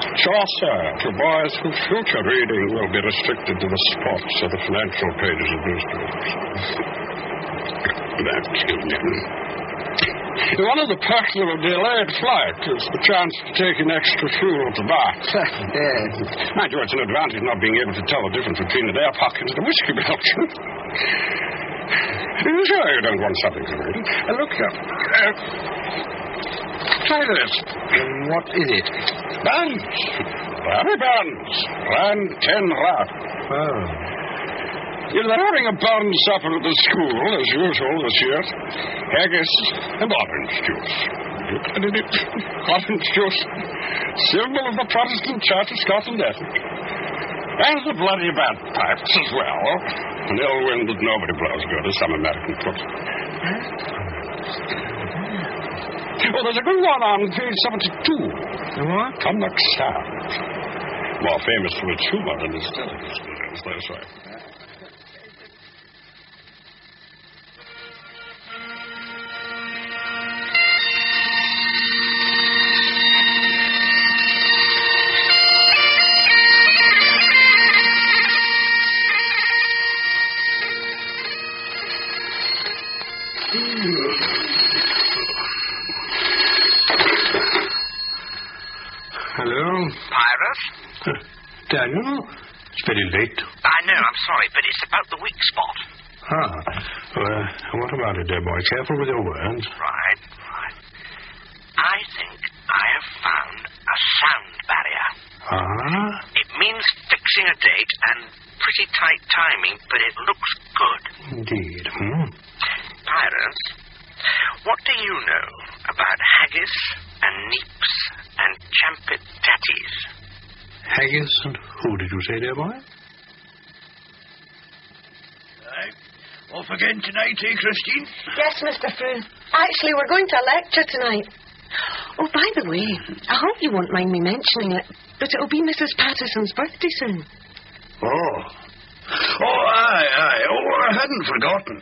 Chaucer to boys whose future reading will be restricted to the sports or the financial pages of newspapers. That killed me. One of the perks of a delayed flight is the chance to take an extra fuel to back. Mind you, it's an advantage not being able to tell the difference between an air pocket and a whiskey belt. Are you sure you don't want something to read? Look here. Try this. What is it? Buns. Rabbit buns. Brand 10 rat. Oh. They're having a bun supper at the school, as usual this year. Haggis and orange juice. it, and in it, orange juice, symbol of the Protestant Church of Scotland Ethic. And the bloody bagpipes as well. An ill wind that nobody blows good, as some American put it. Oh, there's a good one on page 72. What? Cumnock Sound. More famous for its humor than its delicacy, as they say. Hello? Pyrus? Daniel? It's very late. I know, I'm sorry, but it's about the weak spot. What about it, dear boy? Careful with your words. Right. I think I have found a sound barrier. It means fixing a date and pretty tight timing, but it looks good. Indeed. Pyrus, what do you know about haggis and neeps and champit tatties? Haggis and who did you say, dear boy? Off again tonight, eh, Christine? Yes, Mr. Frew. Actually, we're going to a lecture tonight. Oh, by the way, I hope you won't mind me mentioning it, but it'll be Mrs. Patterson's birthday soon. Oh, aye. Oh, I hadn't forgotten.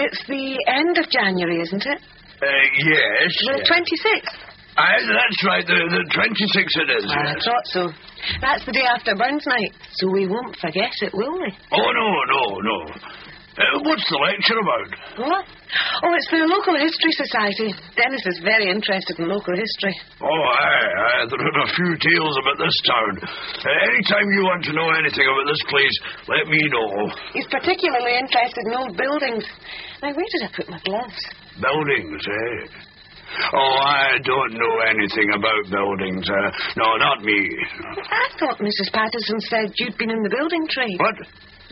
It's the end of January, isn't it? Yes. The 26th. Aye, that's right. The 26th it is. I Yes. thought so. That's the day after Burns Night, so we won't forget it, will we? Oh, no. What's the lecture about? What? Oh, it's the Local History Society. Dennis is very interested in local history. Oh, aye. There are a few tales about this town. Anytime you want to know anything about this place, let me know. He's particularly interested in old buildings. Now, where did I put my gloves? Buildings, eh? Oh, I don't know anything about buildings. No, not me. I thought Mrs. Patterson said you'd been in the building trade. What?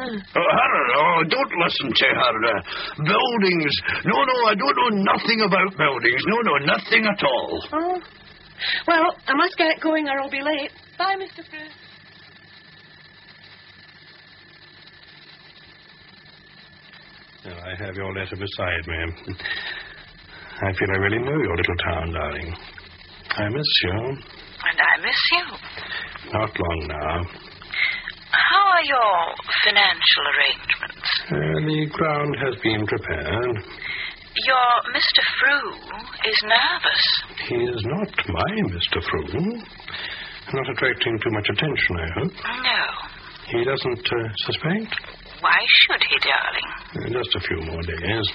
Oh, don't listen to her. Buildings. No, I don't know nothing about buildings. No, nothing at all. Oh. Well, I must get going or I'll be late. Bye, Mr. Frew. Now, I have your letter beside me. I feel I really know your little town, darling. I miss you. And I miss you. Not long now. How are your financial arrangements? The ground has been prepared. Your Mr. Frew is nervous. He is not my Mr. Frew. Not attracting too much attention, I hope. No. He doesn't suspect? Why should he, darling? Just a few more days.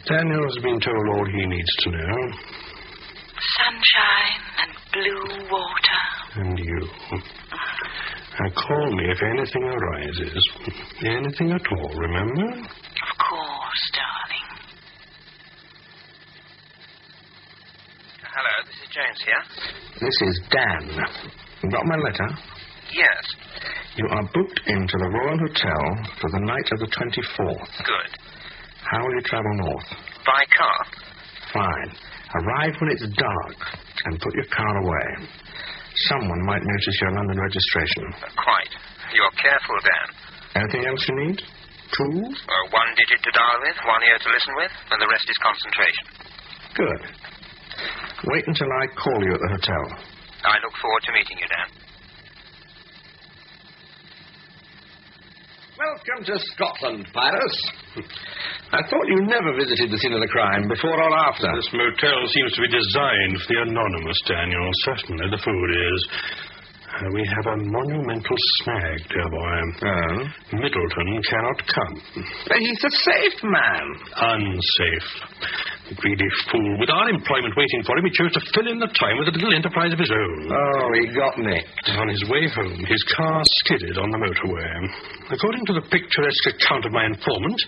Daniel has been told all he needs to know. Sunshine and blue water. And you. Call me if anything arises. Anything at all, remember? Of course, darling. Hello, this is James here. This is Dan. You got my letter? Yes. You are booked into the Royal Hotel for the night of the 24th. Good. How will you travel north? By car? Fine. Arrive when it's dark and put your car away. Someone might notice your London registration. Quite. You're careful, Dan. Anything else you need? Tools? One digit to dial with, one ear to listen with, and the rest is concentration. Good. Wait until I call you at the hotel. I look forward to meeting you, Dan. Welcome to Scotland, Pyrus. I thought you never visited the scene of the crime, before or after. This motel seems to be designed for the anonymous, Daniel. Certainly the food is. We have a monumental snag, dear boy. Oh? Middleton cannot come. He's a safe man. Unsafe. The greedy fool. With our employment waiting for him, he chose to fill in the time with a little enterprise of his own. Oh, he got nicked. On his way home, his car skidded on the motorway. According to the picturesque account of my informant,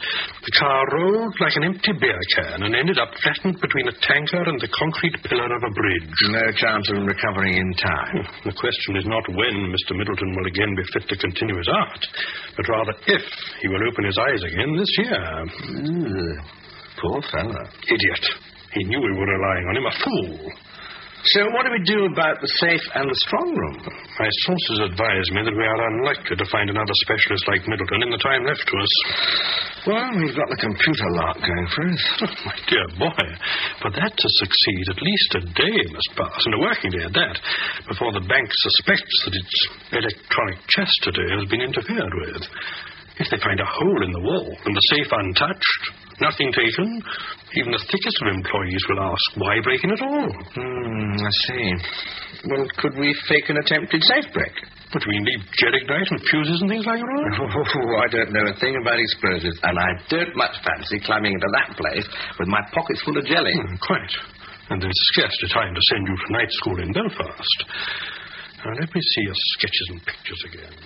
the car rolled like an empty beer can and ended up flattened between a tanker and the concrete pillar of a bridge. No chance of him recovering in time. The question is not when Mr. Middleton will again be fit to continue his art, but rather if he will open his eyes again this year. Poor fellow. Idiot. He knew we were relying on him, a fool. So what do we do about the safe and the strong room? My sources advise me that we are unlikely to find another specialist like Middleton in the time left to us. Well, we've got the computer lark going for us. Oh, my dear boy, for that to succeed, at least a day must pass, and a working day at that, before the bank suspects that its electronic Chesterton has been interfered with. If they find a hole in the wall and the safe untouched, nothing taken, even the thickest of employees will ask, why break in at all? I see. Well, could we fake an attempted safe break? But we leave gelignite and fuses and things like that? Oh, I don't know a thing about explosives, and I don't much fancy climbing into that place with my pockets full of jelly. Quite. And there's scarcely time to send you to night school in Belfast. Now, let me see your sketches and pictures again.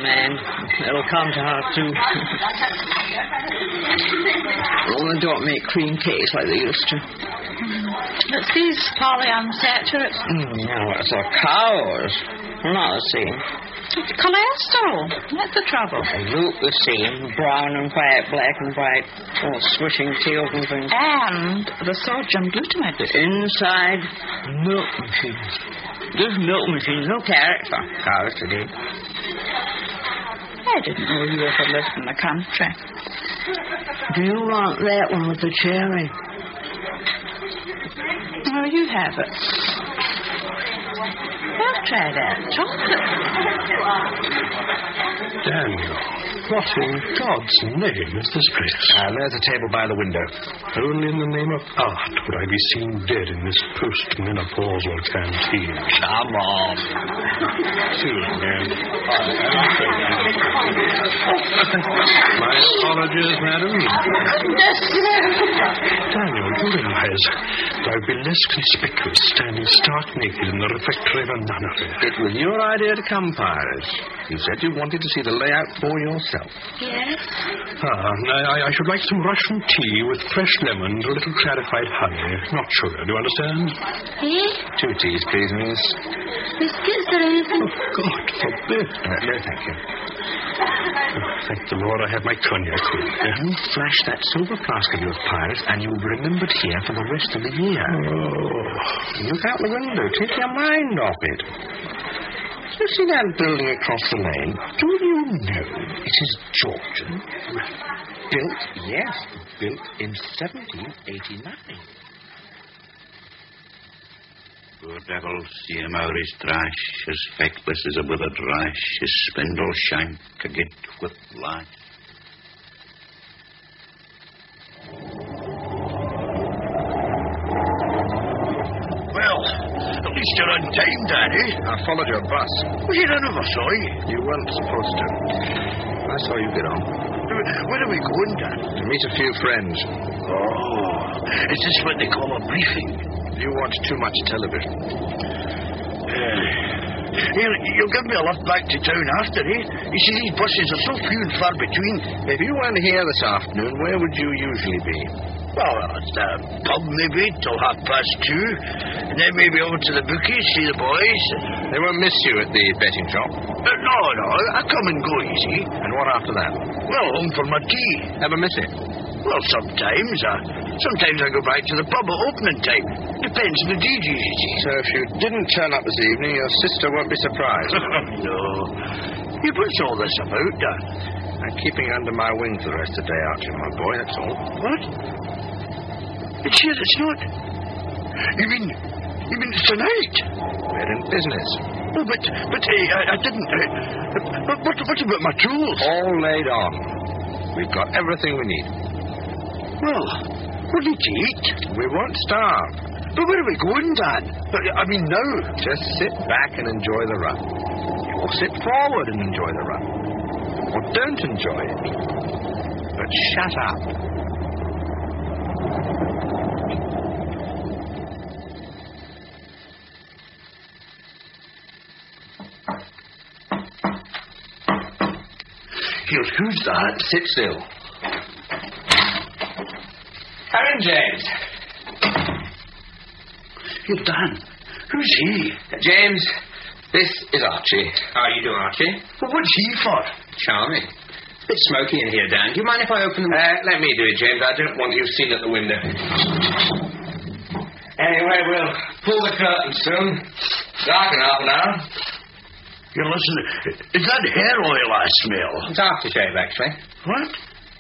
Man, it'll come to her, too. Only don't make cream cakes like they used to. It's these polyunsaturates. No, it's our cows. They're not the same. It's cholesterol. That's the trouble. They look the same. Brown and white, black and white. All swishing tails and things. And the sodium glutamate. The inside milk machines. This milk machine's no carrot for cows today. I didn't know you ever lived in the country. Do you want that one with the cherry? Oh, you have it. I'll try that. Chocolate. Daniel, what in God's name is this place? There's a table by the window. Only in the name of art would I be seen dead in this post-menopausal canteen. Come on. Excuse me. My apologies, madam. Daniel, you realize that I would be less conspicuous standing stark naked in the refectory of a nunnery. It was your idea to come, Pirates. You said you wanted to see the layout for yourself. Yes? I should like some Russian tea with fresh lemon and a little clarified honey. Not sugar, do you understand? Eh? 2 teas, please, miss. Biscuits or anything? Oh, God forbid. No, thank you. Thank the Lord I have my cognac with me. You flash that silver flask of yours, Pirate, and you'll be remembered here for the rest of the year. Oh. Look out the window. Take your mind off it. You see that building across the lane? Do you know it is Georgian? Built in 1789. Poor devil, see him out his trash, as feckless as a withered rash, his spindle shank agate with lash. Well, at least you're on time, Daddy. I followed your bus. Well, you never saw you. You weren't supposed to. I saw you get on. Where are we going, Dad? To meet a few friends. Oh, is this what they call a briefing? You watch too much television. Here, you'll give me a lift back to town after, eh? You see, these buses are so few and far between. If you weren't here this afternoon, where would you usually be? Well, at the pub maybe till 2:30. And then maybe over to the bookies, see the boys. They won't miss you at the betting shop. No, I come and go, you see. And what after that? Well, home for my tea. Ever miss it? Well, sometimes. Sometimes I go back to the pub at opening time. Depends on the DJs, you see. So if you didn't turn up this evening, your sister won't be surprised. No. You puts all this about, Dad. I'm keeping you under my wing for the rest of the day, Archie, my boy, that's all. What? It's here, it's not. You mean it's tonight? We're in business. Oh, but I didn't. What about my tools? All laid on. We've got everything we need. Well, we'll need to eat. We won't starve. But where are we going, Dad? I mean, now. Just sit back and enjoy the run. Or sit forward and enjoy the run. Or don't enjoy it. But shut up. Who's that? Sit still. Come in, James. Here, Dan. Who's he? James, This is Archie. How you doing, Archie? Well, what's he for? Charming. It's a bit smoky in here, Dan. Do you mind if I open the... let me do it, James. I don't want you seen at the window. Anyway, we'll pull the curtain soon. Dark in half an hour. You listen, is that hair oil I smell? It's aftershave, actually. What?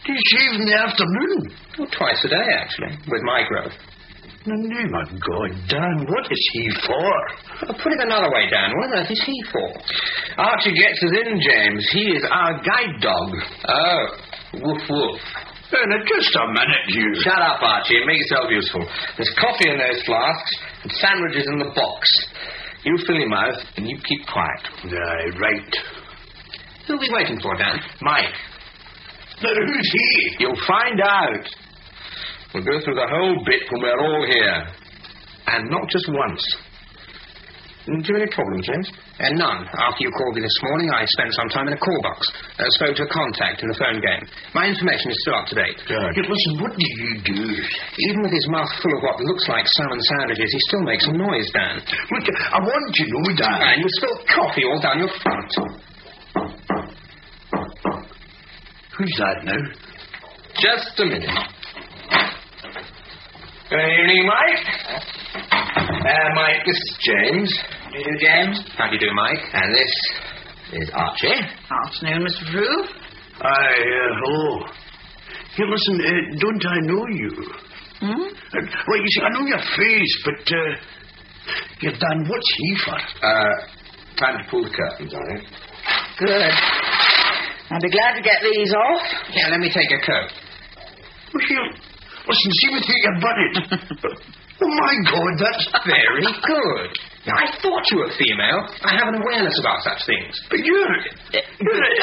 Do you shave in the afternoon? Well, twice a day, actually, with my growth. The name of God, Dan, what is he for? Well, put it another way, Dan. What on earth is he for? Archie gets us in, James. He is our guide dog. Oh, woof woof. Now, just a minute, you. Shut up, Archie, and make yourself useful. There's coffee in those flasks and sandwiches in the box. You fill your mouth and you keep quiet. Aye, right. Who are we waiting for, Dan? Mike. Now, who's he? You'll find out. We'll go through the whole bit when we're all here. And not just once. Do you have any problems, James? None. After you called me this morning, I spent some time in a call box. Spoke to a contact in the phone game. My information is still up to date. Good. Listen, what do you do? Even with his mouth full of what looks like salmon sandwiches, he still makes a noise, Dan. Look, I want to know, Dan. And you spilled coffee all down your front. Who's that now? Just a minute. Good evening, Mike. Mike, this is James. How do you do, James? How do you do, Mike? And this is Archie. Afternoon, Mr. Frew. Hello. Here, listen, don't I know you? Well, you see, I know your face, but, Dan, what's he for? Time to pull the curtains, I think. Good. I'll be glad to get these off. Yeah, let me take your coat. Well, here, listen, see me take your bonnet. Oh, my God, that's very good. Now, I thought you were female. I have an awareness about such things. But you're...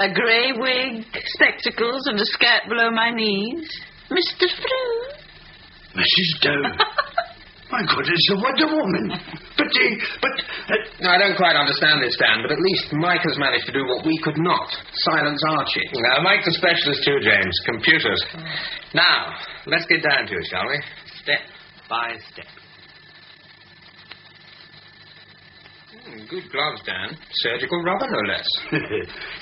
A grey wig, spectacles, and a skirt below my knees. Mr. Frew. Mrs. Dow. My God, it's a Wonder Woman. But... No, I don't quite understand this, Dan, but at least Mike has managed to do what we could not. Silence Archie. Now, Mike's a specialist too, James. Computers. Now, let's get down to it, shall we? Step by step. Good gloves, Dan. Surgical rubber, no less.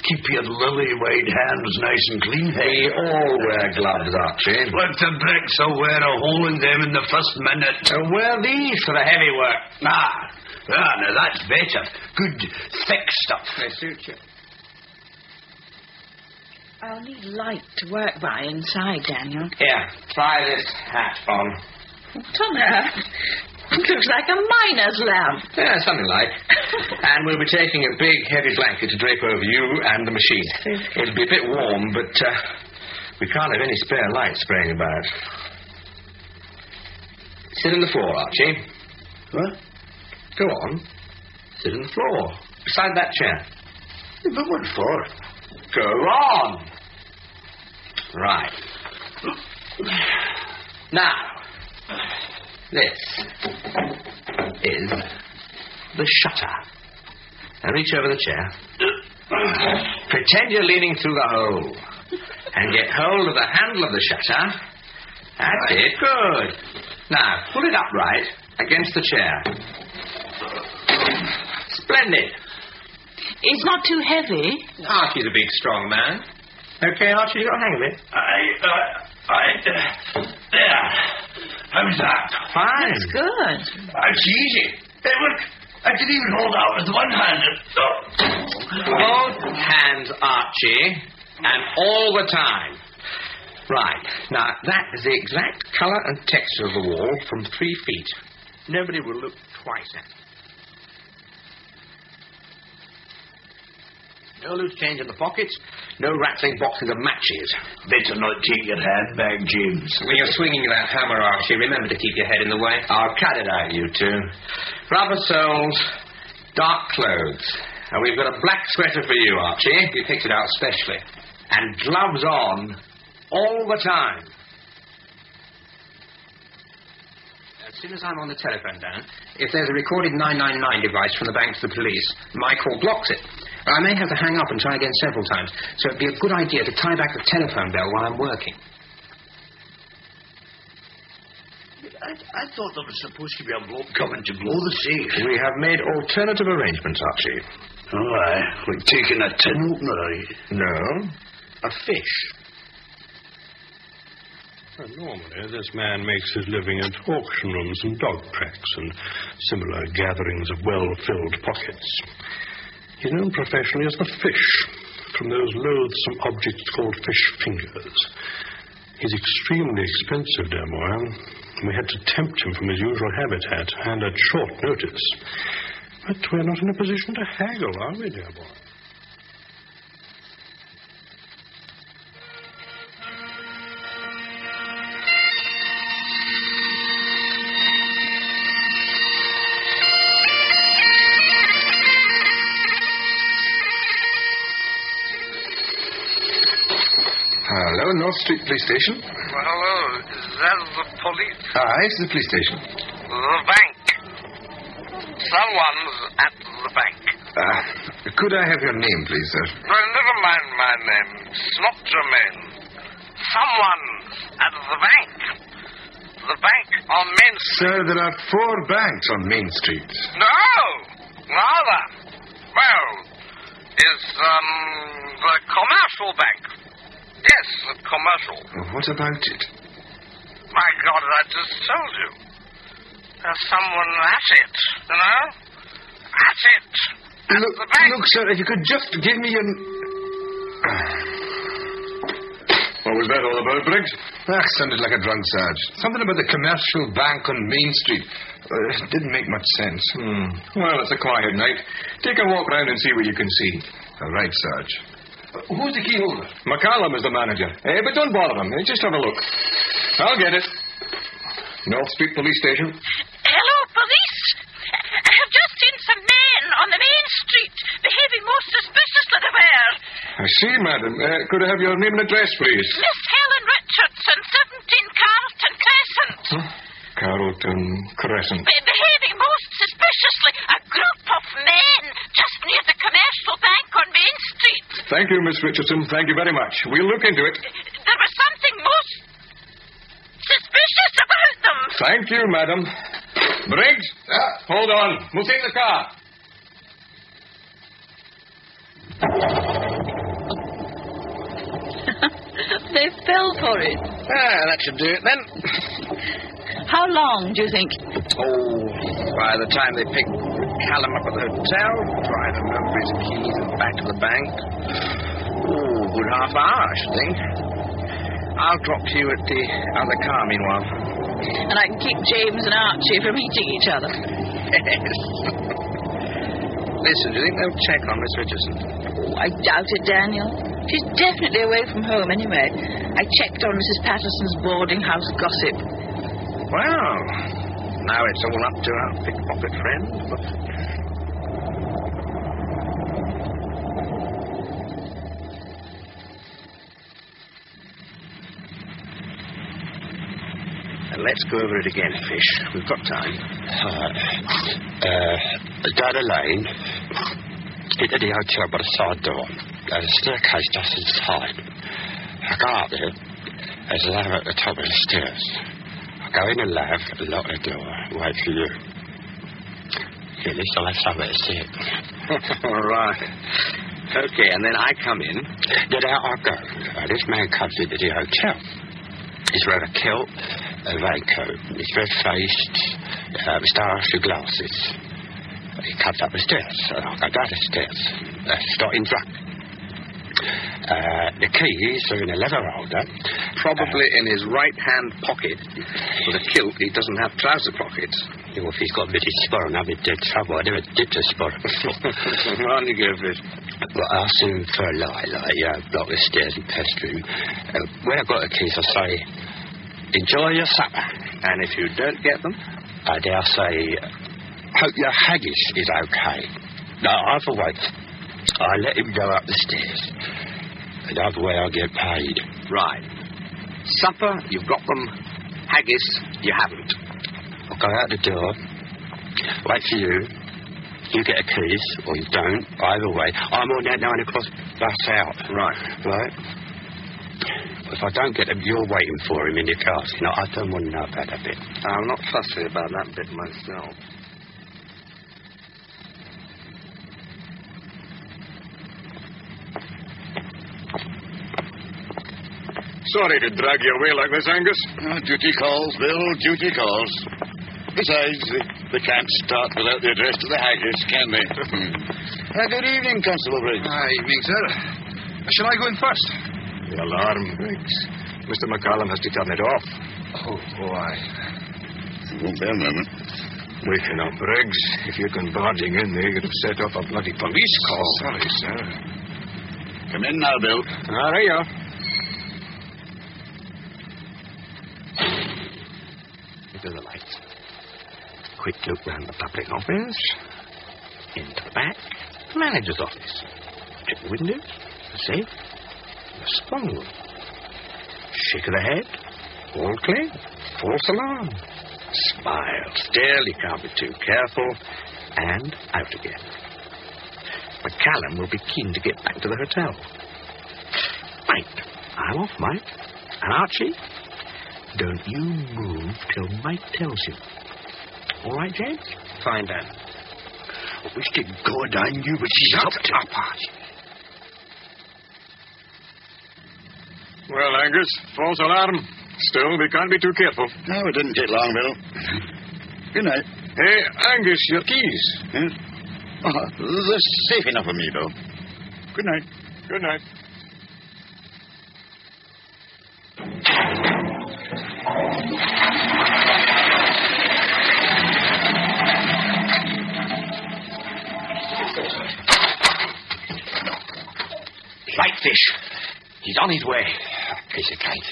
Keep your lily-white hands nice and clean, hey? We all wear gloves, Archie. Let the bricks will wear a hole in them in the first minute. Wear these for the heavy work. Now that's better. Good, thick stuff. They suit you. I'll need light to work by inside, Daniel. Here, try this hat on. What on earth? It looks like a miner's lamp. Yeah, something like. And we'll be taking a big, heavy blanket to drape over you and the machine. It'll be a bit warm, but we can't have any spare light spraying about. Sit on the floor, Archie. What? Go on. Sit on the floor. Beside that chair. But what for? Go on. Right. Now, this is the shutter. Now reach over the chair. Pretend you're leaning through the hole. And get hold of the handle of the shutter. That's it. Good. Now, pull it upright against the chair. Splendid. It's not too heavy. Archie's a big, strong man. Okay, Archie, you got a hang of it? There. How's that? Fine. That's good. It's easy. Hey, look, I can even hold out with one hand. Both hands, Archie, and all the time. Right. Now, that is the exact colour and texture of the wall from 3 feet. Nobody will look twice at it. No loose change in the pockets. No rattling boxes of matches. Better not take your handbag, James. When you're swinging that hammer, Archie, remember to keep your head in the way. I'll cut it out, you two. Rubber soles, dark clothes. And we've got a black sweater for you, Archie. We picked it out specially. And gloves on all the time. As soon as I'm on the telephone, Dan, if there's a recorded 999 device from the bank to the police, my call blocks it. I may have to hang up and try again several times, so it'd be a good idea to tie back the telephone bell while I'm working. I thought there was supposed to be a bloke coming to blow the safe. We have made alternative arrangements, Archie. Oh, aye. Like taking a tin opener, are you? No, a fish. Well, normally, this man makes his living at auction rooms and dog tracks and similar gatherings of well-filled pockets. He's known professionally as the fish, from those loathsome objects called fish fingers. He's extremely expensive, dear Moore. We had to tempt him from his usual habitat, and at short notice. But we're not in a position to haggle, are we, dear boy? Hello, North Street Police Station. Well, hello. Is that the police? Aye, it's the police station. The bank. Someone's at the bank. Could I have your name, please, sir? Well, never mind my name. It's not germane. Someone's at the bank. The bank on Main Street. Sir, there are 4 banks on Main Street. No! Nada. Well, is, the commercial bank. Yes, the commercial. What about it? My God, I just told you. There's someone at it, you know? At it. At the bank. Look, sir, if you could just give me your... What was that all about, Briggs? Sounded like a drunk, Sarge. Something about the commercial bank on Main Street. It didn't make much sense. Well, it's a quiet night. Take a walk round and see what you can see. All right, Sarge. Who's the key holder? McCallum is the manager. But don't bother him. Just have a look. I'll get it. North Street Police Station. Hello, police. I have just seen some men on the main street behaving most suspiciously there. I see, madam. Could I have your name and address, please? Miss Helen Richardson, 17 Carlton Crescent. Carlton Crescent. Behaving most suspiciously. A group of men just near the commercial bank on Main Street. Thank you, Miss Richardson. Thank you very much. We'll look into it. There was something most suspicious about them. Thank you, madam. Briggs, hold on. We'll take the car. They fell for it. That should do it, then. How long, do you think? Oh, by the time they picked Callum up at the hotel, tried to remember his keys and back to the bank. Oh, good half hour, I should think. I'll drop you at the other car, meanwhile. And I can keep James and Archie from eating each other. Yes. Listen, do you think they'll check on Miss Richardson? Oh, I doubt it, Daniel. She's definitely away from home anyway. I checked on Mrs. Patterson's boarding house gossip. Well, now it's all up to our pickpocket friend. Let's go over it again, Fish. We've got time. Down the lane, into the hotel by the side door. There's a staircase just inside. I go up there. There's a ladder at the top of the stairs. I go in the lab, lock the door, wait for you. At least I'll have somewhere to sit. All right. Okay, and then I come in. Then out I go. This man comes into the hotel. He's wearing a kilt, a raincoat. He's red-faced, moustache and glasses. He comes up the stairs, and I go down the stairs, starting drunk. The keys are in a leather holder. Probably in his right-hand pocket. With a kilt, he doesn't have trouser pockets. Well, if he's got a bit of sporran, I'm in dead trouble. I never did the sporran before. On you go, Fish. Well, I ask him for a light, block the stairs and pester him. When I got the keys, I say, enjoy your supper. And if you don't get them? I dare say, hope your haggis is okay. No, either way, I let him go up the stairs. And either way, I get paid. Right. Supper, you've got them. Haggis, you haven't. I'll go out the door, wait for you. You get the keys, or you don't. Either way, I'm on that 9 o'clock bus out. Right. if I don't get him, you're waiting for him in your car. You know, I don't want to know about that bit. I'm not fussy about that bit myself. Sorry to drag you away like this, Angus. Duty calls, Bill, duty calls. Besides, they can't start without the address to the Haggis, can they? Good evening, Constable Briggs. Evening, sir. Shall I go in first? The alarm, Briggs. Mr. McCallum has to turn it off. Oh, aye. Won't be a moment. Waking up, Briggs. If you come barging in there, you'd have set off a bloody police call. Sorry, sir. Come in now, Bill. There you are. Into the lights. Quick look round the public office. Into the back. The manager's office. Check the windows. The safe. The strong room. Shake of the head. All clear. False alarm. Smile. Still, you can't be too careful. And out again. McCallum will be keen to get back to the hotel. Mike. I'm off, Mike. And Archie, don't you move till Mike tells you. All right, James? Fine, Dan. I wish to God I knew what she's up to. Archie. Well, Angus, false alarm. Still, we can't be too careful. No, it didn't take long, Bill. Good night. Hey, Angus, your keys. Yes? Oh, they're safe enough for me, Bill. Good night. Good night. Lightfish. He's on his way. Piece of cake.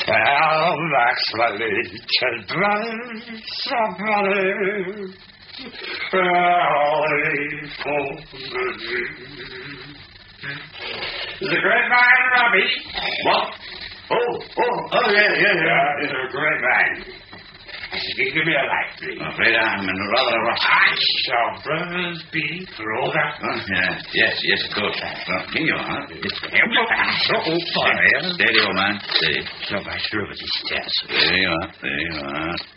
Oh, that's my little brother, somebody. The great man, Robbie. What? Oh, yeah. He's a great man. Give me a light, please. I'm afraid I'm in rather a rush. I shall brothers be through that. Yes, of course. Well, here you are. Sorry. Steady, old man. Steady. So much room at these stairs. There you are.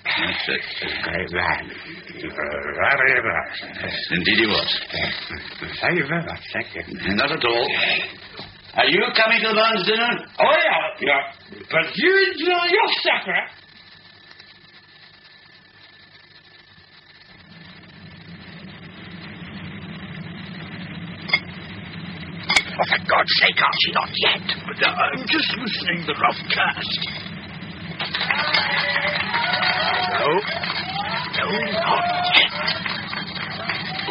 That's it. Great man. Very much. Indeed he was. Thank you very much. Thank you. Not at all. Are you coming to the Barnes dinner? Oh, yeah. But you enjoy your supper. Oh, for God's sake, Archie, not yet. But I'm just loosening the rough cast. No, not yet.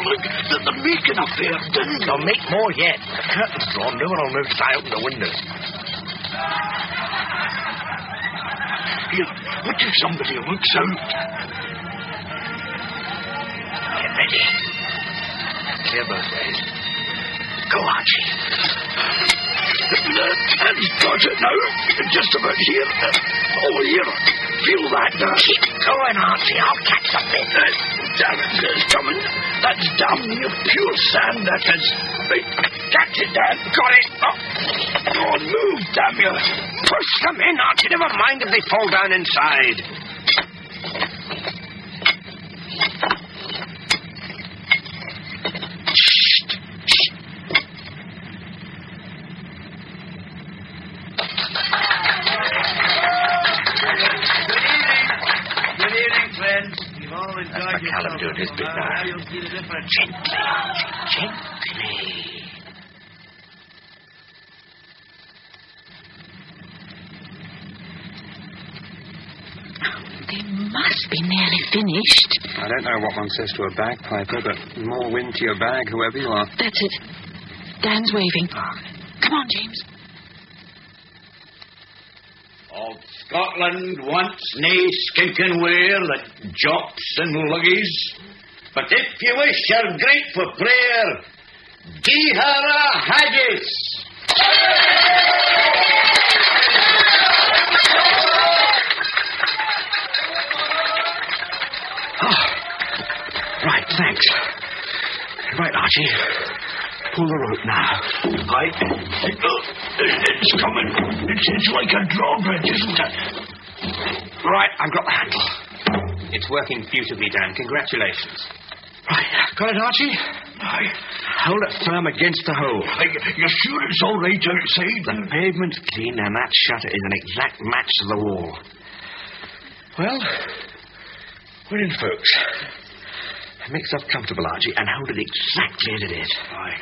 Look, they're making a fair din. They'll make more yet. The curtain's drawn. No one will move till I open the window. Here, what if somebody looks out? Get ready. Clear both ways. Go, Archie. Dad's got it now. Just about here. Oh, here. Feel that. Keep going, Archie. I'll catch something. Damn it, it's coming. That's damn near pure sand, that is. Right, catch it, Dad. Got it. Oh, move, damn you. Push them in, Archie. Never mind if they fall down inside. McCallum doing his bit now. Gently, Archie, gently. They must be nearly finished. I don't know what one says to a bagpiper, but more wind to your bag, whoever you are. That's it. Dan's waving. Come on, James. Old Scotland wants nae skinking wear like jops and luggies. But if you wish her grateful prayer, gie her a haggis. Right, thanks. Right, Archie. pull the rope now. It's coming. It's like a drawbridge, isn't it? Right, I've got the handle. It's working beautifully, Dan. Congratulations. Right, got it, Archie? Aye. Hold it firm against the hole. You're sure it's all right outside? The pavement's clean, and that shutter is an exact match to the wall. Well, we're in, folks. Make yourself comfortable, Archie, and hold it exactly as it is. Aye.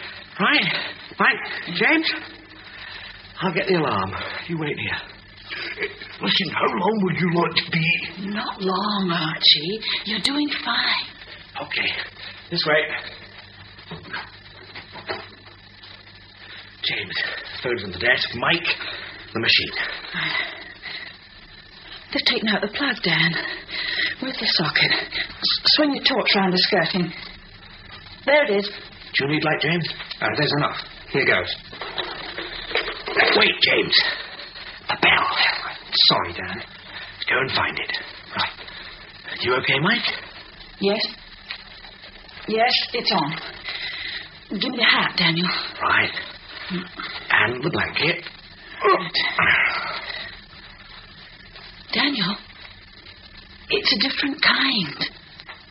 Right, James? I'll get the alarm. You wait here. Listen, how long would you like to be? Not long, Archie. You're doing fine. Okay, this way. James, phone's on the desk. Mike, the machine. They've taken out the plug, Dan. Where's the socket? Swing your torch round the skirting. There it is. Do you need light, James? There's enough. Here goes. Wait, James. The bell. Sorry, Dan. Go and find it. Right. You okay, Mike? Yes. Yes, it's on. Give me the hat, Daniel. Right. And the blanket. Daniel, it's a different kind.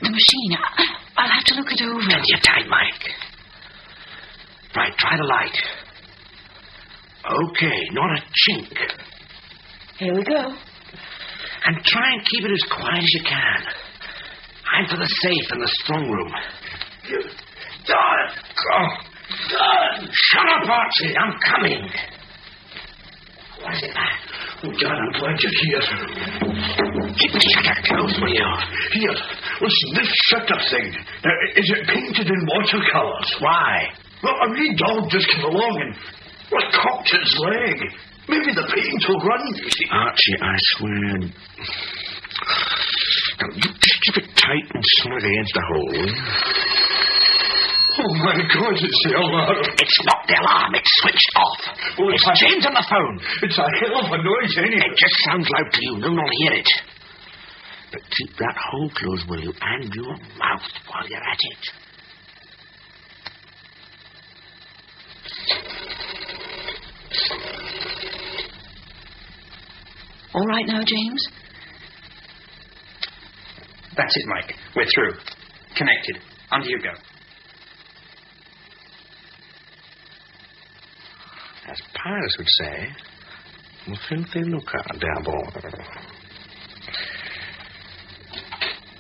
The machine. I'll have to look it over. Take your time, Mike. Right, try the light. Okay, not a chink. Here we go. And try and keep it as quiet as you can. I'm for the safe in the strong room. Don! Shut up, Archie. I'm coming. What is it, man? Oh, Don, I'm glad you're here. Keep the shutter closed, will you? Here, listen, this shutter thing, is it painted in watercolours? Why? Well, a wee dog just came along and cocked its leg. Maybe the paint will run, you see. Archie, I swear. Now, you just keep it tight and snug against the hole, will you? Oh, my God, it's the alarm. It's not the alarm. It's switched off. Oh, it's James on the phone. It's a hell of a noise, anyway. It just sounds loud to you. No one will hear it. But keep that hole closed, will you? And your mouth while you're at it. All right now, James? That's it, Mike. We're through. Connected. Under you go. As Paris would say, un filthy lucre, d'abord.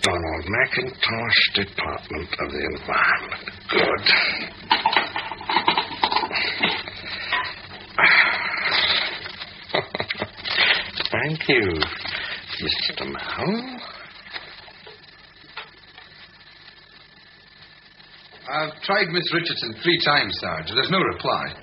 Donald McIntosh, Department of the Environment. Good. Thank you, Mr. Mel. I've tried Miss Richardson 3 times, Sarge. There's no reply.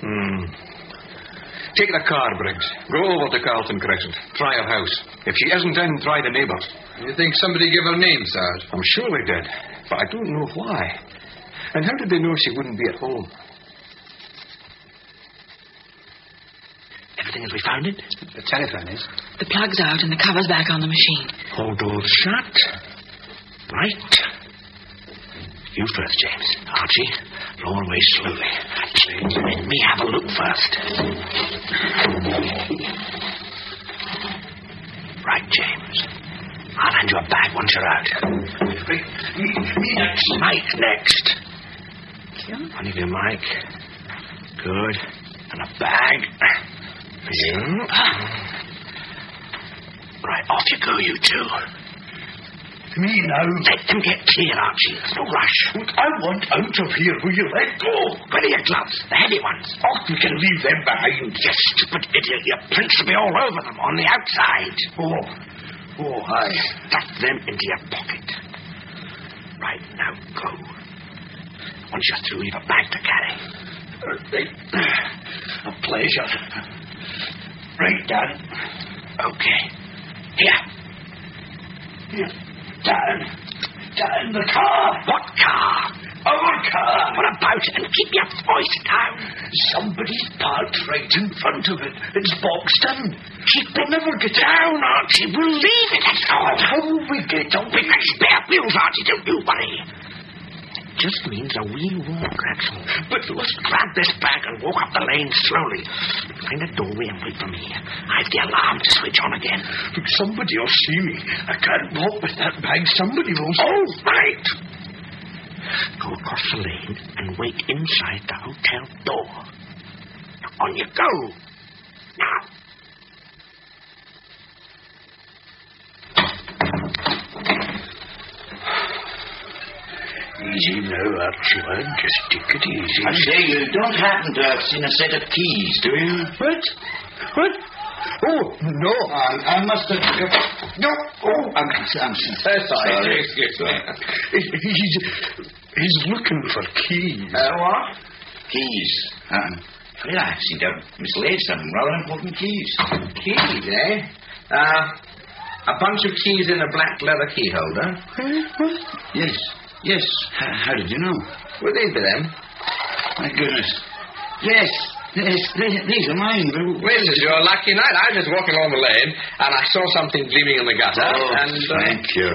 Take the car, Briggs. Go over to Carlton Crescent. Try her house. If she isn't in, try the neighbours. You think somebody gave her name, Sarge? I'm sure they did, but I don't know why. And how did they know she wouldn't be at home? Everything as we found it? The telephone is. The plug's out and the cover's back on the machine. All doors shut. Right. You first, James. Archie, lower away slowly. Let me have a look first. Right, James. I'll hand you a bag once you're out. Me next. Mike next. I'll give you a mic. Good. And a bag. For you. Right, off you go, you two. Me now? Let them get clear, Archie. There's no rush. I want out of here. Will you let go? Where are your gloves? The heavy ones. Oh, we can leave them behind. You stupid idiot. Your prints will be all over them on the outside. Oh, aye. Stuff them into your pocket. Right, now go. Once you're through, you've a bag to carry. A pleasure. Right, Dan. Okay. Here. Dan, the car. What car? Our car. What about it? And keep your voice down. Somebody's parked right in front of it. It's boxed in. We'll never get down, Archie. We'll leave it. That's all. How will we get up? We've got spare wheels, Archie. Don't you worry. just means a wee walk, that's all. But let's grab this bag and walk up the lane slowly. Find a doorway and wait for me. I've the alarm to switch on again. Look, somebody will see me. I can't walk with that bag. Somebody will see. Oh, right. Go across the lane and wait inside the hotel door. Now, on you go. Now. Easy now, Archie, lad. Just take it easy. I say, you don't happen to have seen a set of keys, do you? What? Oh, no. I must have... No. Oh, I'm sorry. Excuse me. He's looking for keys. What? Keys. Well, I seem to have mislaid some rather important keys. Keys, eh? A bunch of keys in a black leather key holder. Yes. How did you know? Well, these be them. My goodness. Yes, these are mine. Well, this is your lucky night. I was just walking along the lane, and I saw something gleaming in the gutter. Thank you.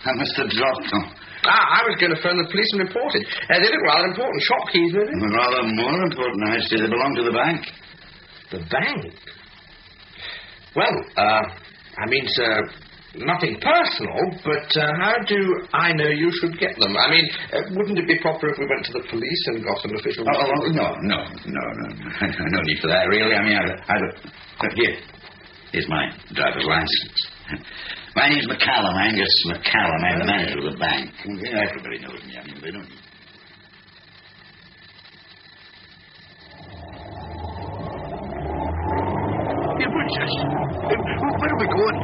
I must have dropped them. I was going to phone the police and report it. They look rather important. Shop keys, maybe? Rather more important, I'd say. They belong to the bank. The bank? Well, sir, nothing personal, but how do I know you should get them? Wouldn't it be proper if we went to the police and got an official... No. No need for that, really. Here's my driver's license. My name's McCallum, Angus McCallum. I'm the manager of the bank. Everybody knows me. They don't... Hey, what's this? Where are we going?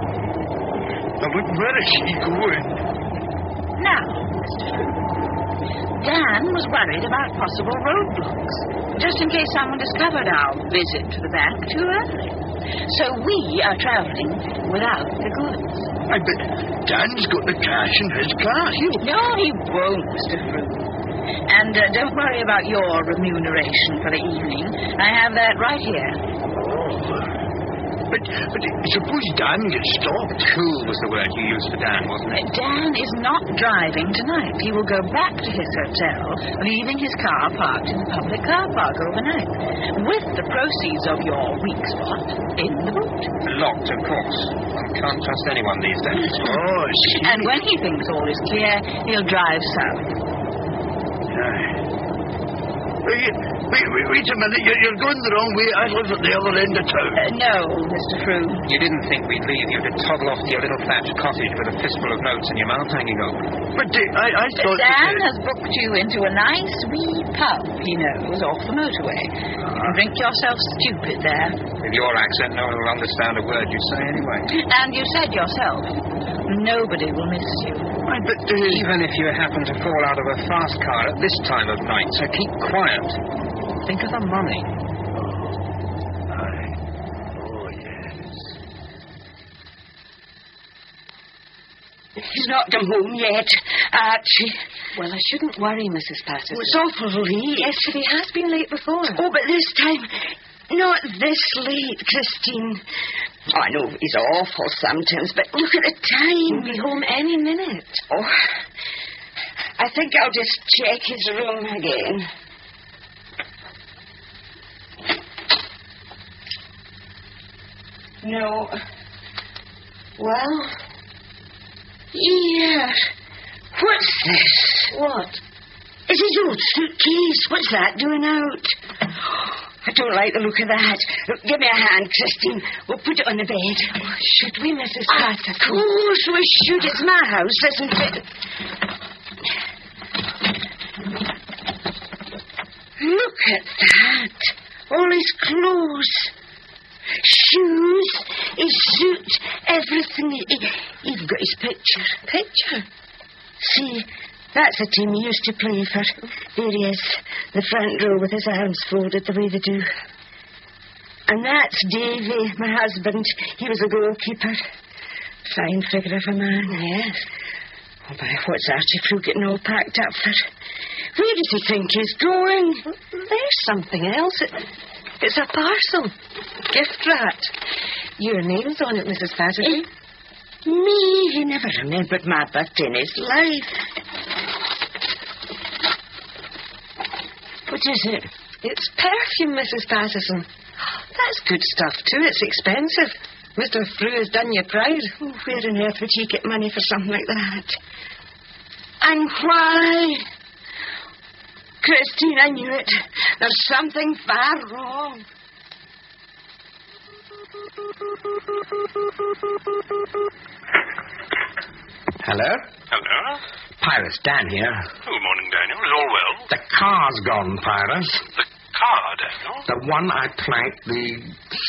Where is she going? Now, Mr. Frew, Dan was worried about possible roadblocks, just in case someone discovered our visit to the bank too early. So we are travelling without the goods. I bet Dan's got the cash in his car. No, he won't, Mr. Frew. And don't worry about your remuneration for the evening. I have that right here. But suppose Dan gets stopped. Cool was the word you used for Dan, wasn't it? Dan is not driving tonight. He will go back to his hotel, leaving his car parked in the public car park overnight, with the proceeds of your weak spot in the boot. Locked, of course. I can't trust anyone these days. Oh, I see. And when he thinks all is clear, he'll drive south. Wait a minute. You're going the wrong way. I live at the other end of town. No, Mr. Frew. You didn't think we'd leave you to toddle off to your little thatched cottage with a fistful of notes and your mouth hanging open? But I thought... Dan has booked you into a nice wee pub he knows off the motorway. You can drink yourself stupid there. With your accent, no one will understand a word you say anyway. And you said yourself, nobody will miss you. Even if you happen to fall out of a fast car at this time of night, so keep quiet. Think of the money. Oh, yes. He's not come home yet, Archie. Well, I shouldn't worry, Mrs. Patterson. It's awful late. Yes, but he has been late before. Oh, but this time, not this late, Christine. Oh, I know he's awful sometimes, but look at the time. He'll be home any minute. Oh, I think I'll just check his room again. No. Well? Yeah. What's this? What? It's his old suitcase. What's that doing out? I don't like the look of that. Look, give me a hand, Christine. We'll put it on the bed. Oh, should we, Mrs. Patterson? Of course we should. It's my house, isn't it? Look at that. All his clothes. Shoes, his suit, everything. He's got his picture. Picture? See, that's the team he used to play for. There he is, the front row with his arms folded the way they do. And that's Davy, my husband. He was a goalkeeper. Fine figure of a man. Yes. Oh, my, what's Archie Frew getting all packed up for? Where does he think he's going? There's something else. It's a parcel. Gift wrap. Your name's on it, Mrs. Patterson. Me? He never remembered my birthday in his life. What is it? It's perfume, Mrs. Patterson. That's good stuff, too. It's expensive. Mr. Frew has done you proud. Oh, where on earth would he get money for something like that? And why? Christine, I knew it. There's something far wrong. Hello? Hello? Pyrus, Dan here. Oh, morning, Daniel. Is all well? The car's gone, Pyrus. The car, Daniel? The one I planked the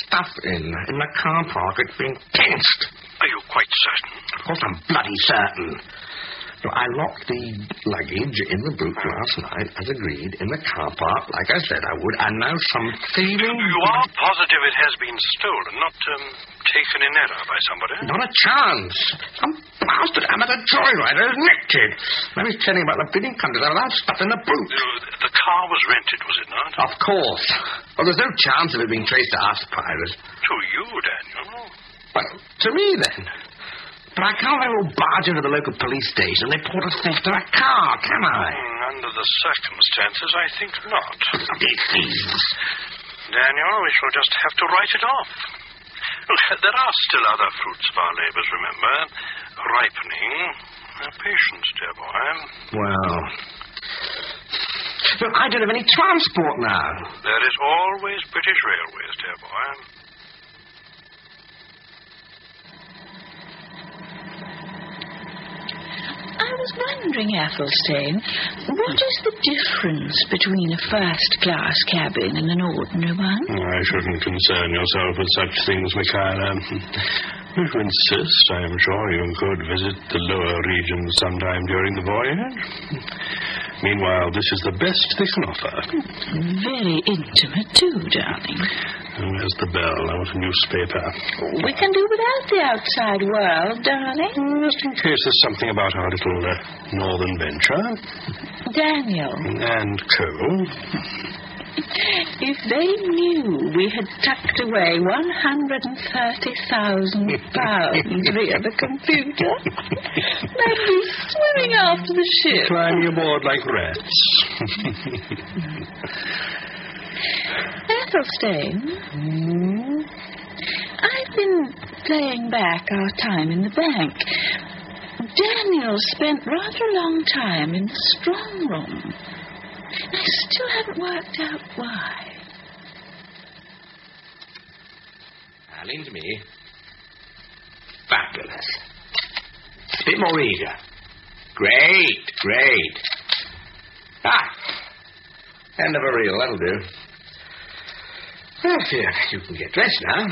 stuff in the car park. It's been pinched. Are you quite certain? Of course I'm bloody certain. So I locked the luggage in the boot last night, as agreed, in the car park, like I said I would, and now some thieving... You are positive it has been stolen, not taken in error by somebody? Not a chance. Some bastard amateur joyrider has nicked it. Now he's telling about the bidding countries out of that stuff in the boot. The car was rented, was it not? Of course. Well, there's no chance of it being traced to us, Pyrus. To you, Daniel? Well, to me, then. But I can't very well barge into the local police station and report a theft of a car, can I? Under the circumstances, I think not. Bloody thieves. Daniel, we shall just have to write it off. Look, there are still other fruits of our labours, remember. Ripening. Patience, dear boy. Well... Look, I don't have any transport now. There is always British Railways, dear boy. I was wondering, Athelstane, what is the difference between a first-class cabin and an ordinary one? I shouldn't concern yourself with such things, Michaela. If you insist, I am sure you could visit the lower regions sometime during the voyage. Meanwhile, this is the best they can offer. Very intimate, too, darling. There's the bell. I want a newspaper. We can do without the outside world, darling. Just in case there's something about our little northern venture. Daniel. And Co. If they knew we had tucked away £130,000 via the computer, they'd be swimming after the ship. Climbing aboard like rats. Athelstane, I've been playing back our time in the bank. Daniel spent rather a long time in the strong room. I still haven't worked out why. Now, lean to me. Fabulous. A bit more eager. Great. End of a reel, that'll do. Well, here, you can get dressed now.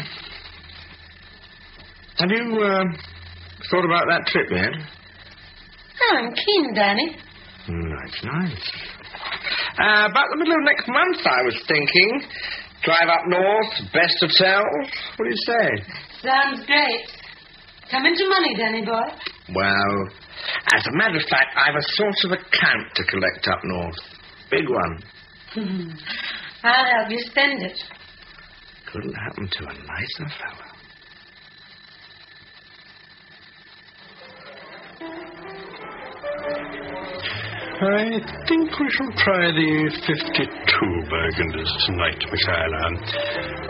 Have you thought about that trip yet? Oh, I'm keen, Danny. That's nice. About the middle of next month, I was thinking. Drive up north, best hotels. What do you say? Sounds great. Come into money, Danny boy. Well, as a matter of fact, I've a sort of account to collect up north. Big one. I'll help you spend it. Couldn't happen to a nicer fellow. I think we shall try the 52 Burgundies tonight, Michaela.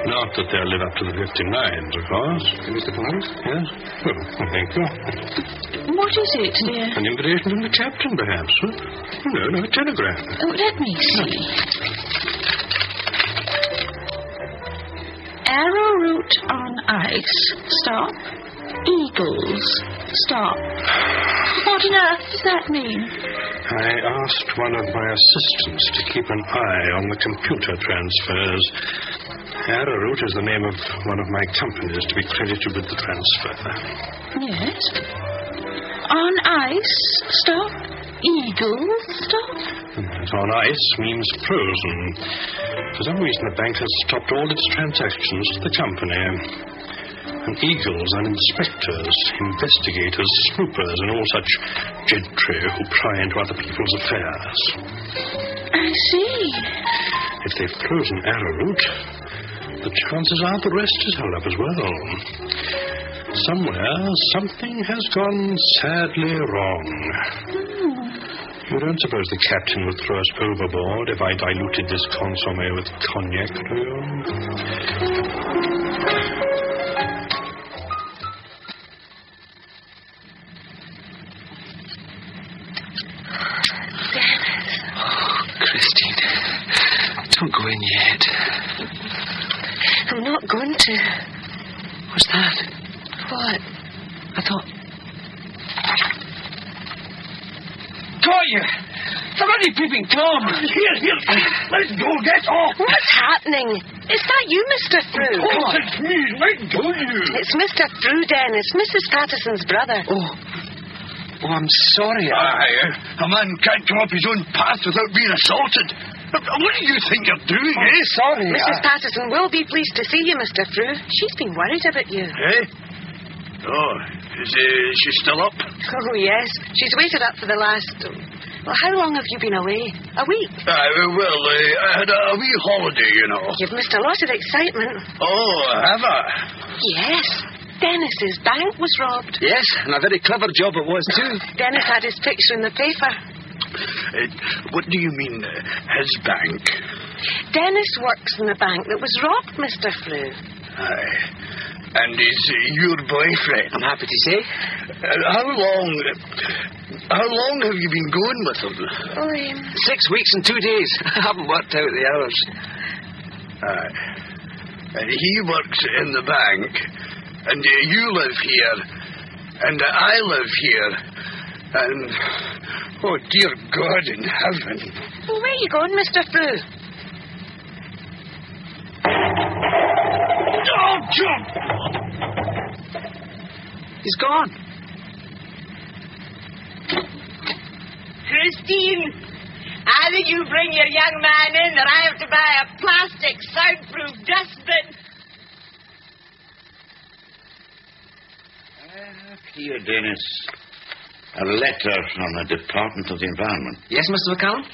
Not that they'll live up to the 59s, of course. Mr. Pons? Yes? Well, thank you. What is it, dear? An invitation from the captain, perhaps. No, a telegram. Oh, let me see. Arrowroot on ice. Stop. Eagles. Stop. What on earth does that mean? I asked one of my assistants to keep an eye on the computer transfers. Arrowroot is the name of one of my companies to be credited with the transfer. Yes. On ice. Stop. Eagles. Stop. On ice means frozen. For some reason, the bank has stopped all its transactions to the company. And eagles are inspectors, investigators, snoopers, and all such gentry who pry into other people's affairs. I see. If they've frozen Arrowroot, the chances are the rest is held up as well. Somewhere, something has gone sadly wrong. You don't suppose the captain would throw us overboard if I diluted this consommé with cognac, do you? Christine, don't go in yet. I'm not going to. What's that? What? I thought... Got you! Somebody peeping Tom! Here, let's go, get off! What's happening? Is that you, Mr. Frew? Oh, it's me, let go, you! It's Mr. Frew, Dennis, Mrs. Patterson's brother. Oh, I'm sorry. A man can't come up his own path without being assaulted. What do you think you're doing, eh? Sorry. Mrs. Patterson will be pleased to see you, Mr. Frew. She's been worried about you. Eh? Oh, is she still up? Oh, yes. She's waited up for the last... Well, how long have you been away? A week? I had a wee holiday, you know. You've missed a lot of excitement. Oh, have I? Yes. Dennis's bank was robbed. Yes, and a very clever job it was, too. Dennis had his picture in the paper. What do you mean, his bank? Dennis works in the bank that was robbed, Mr. Frew. Aye. And is your boyfriend? I'm happy to say. How long have you been going with him? 6 weeks and 2 days. I haven't worked out the hours. And he works in the bank, and you live here, and I live here, and... Oh, dear God in heaven. Well, where are you going, Mr. Frew? Oh, jump! He's gone. Christine, either you bring your young man in or I have to buy a plastic soundproof dustbin. Here, Dennis. A letter from the Department of the Environment. Yes, Mr. McCallum?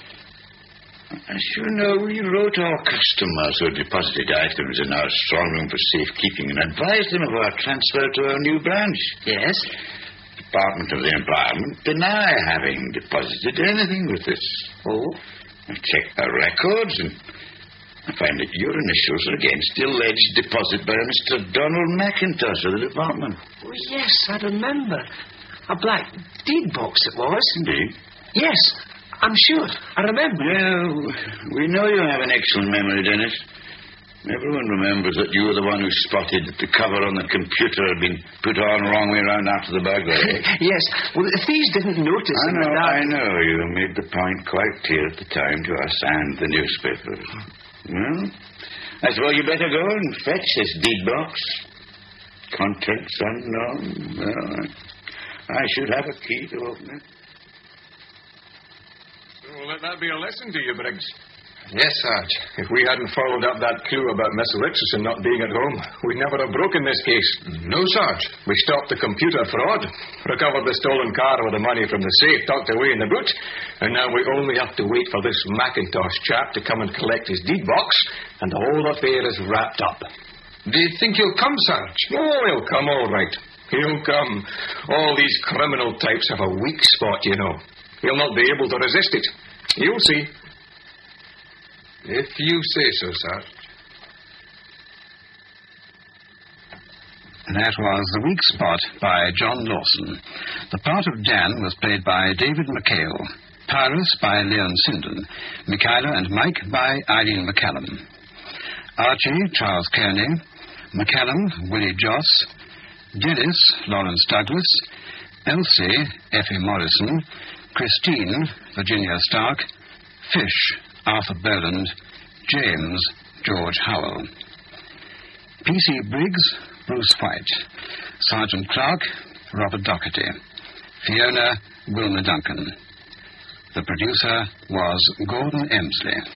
As you know, we wrote our customers who deposited items in our strong room for safekeeping and advised them of our transfer to our new branch. Yes. The Department of the Environment deny having deposited anything with us. Oh? I've checked our records and I find that your initials are against the alleged deposit by Mr. Donald McIntosh of the department. Oh, yes, I remember. A black deed box it was. Indeed. Yes, I'm sure. I remember. Well, we know you have an excellent memory, Dennis. Everyone remembers that you were the one who spotted that the cover on the computer had been put on the wrong way round after the burglary. Yes. Well, the thieves didn't notice. I know. You made the point quite clear at the time to us and the newspapers. Well, I suppose you better go and fetch this deed box. Contents unknown. Well, I should have a key to open it. Well, let that be a lesson to you, Briggs. Yes, Sarge. If we hadn't followed up that clue about Miss Richardson not being at home, we'd never have broken this case. No, Sarge. We stopped the computer fraud, recovered the stolen car with the money from the safe tucked away in the boot, and now we only have to wait for this McIntosh chap to come and collect his deed box, and the whole affair is wrapped up. Do you think he'll come, Sarge? Oh, he'll come all right. He'll come. All these criminal types have a weak spot, you know. He'll not be able to resist it. You'll see. If you say so, Sarge. That was The Weak Spot by John Lawson. The part of Dan was played by David McHale, Pyrus by Leon Sinden, Michaela and Mike by Eileen McCallum, Archie, Charles Kearney, McCallum, Willie Joss, Dennis, Lawrence Douglas, Elsie, Effie Morrison, Christine, Virginia Stark, Fish, Arthur Boland, James, George Howell, P.C. Briggs, Bruce White, Sergeant Clark, Robert Doherty, Fiona, Wilma Duncan. The producer was Gordon Emsley.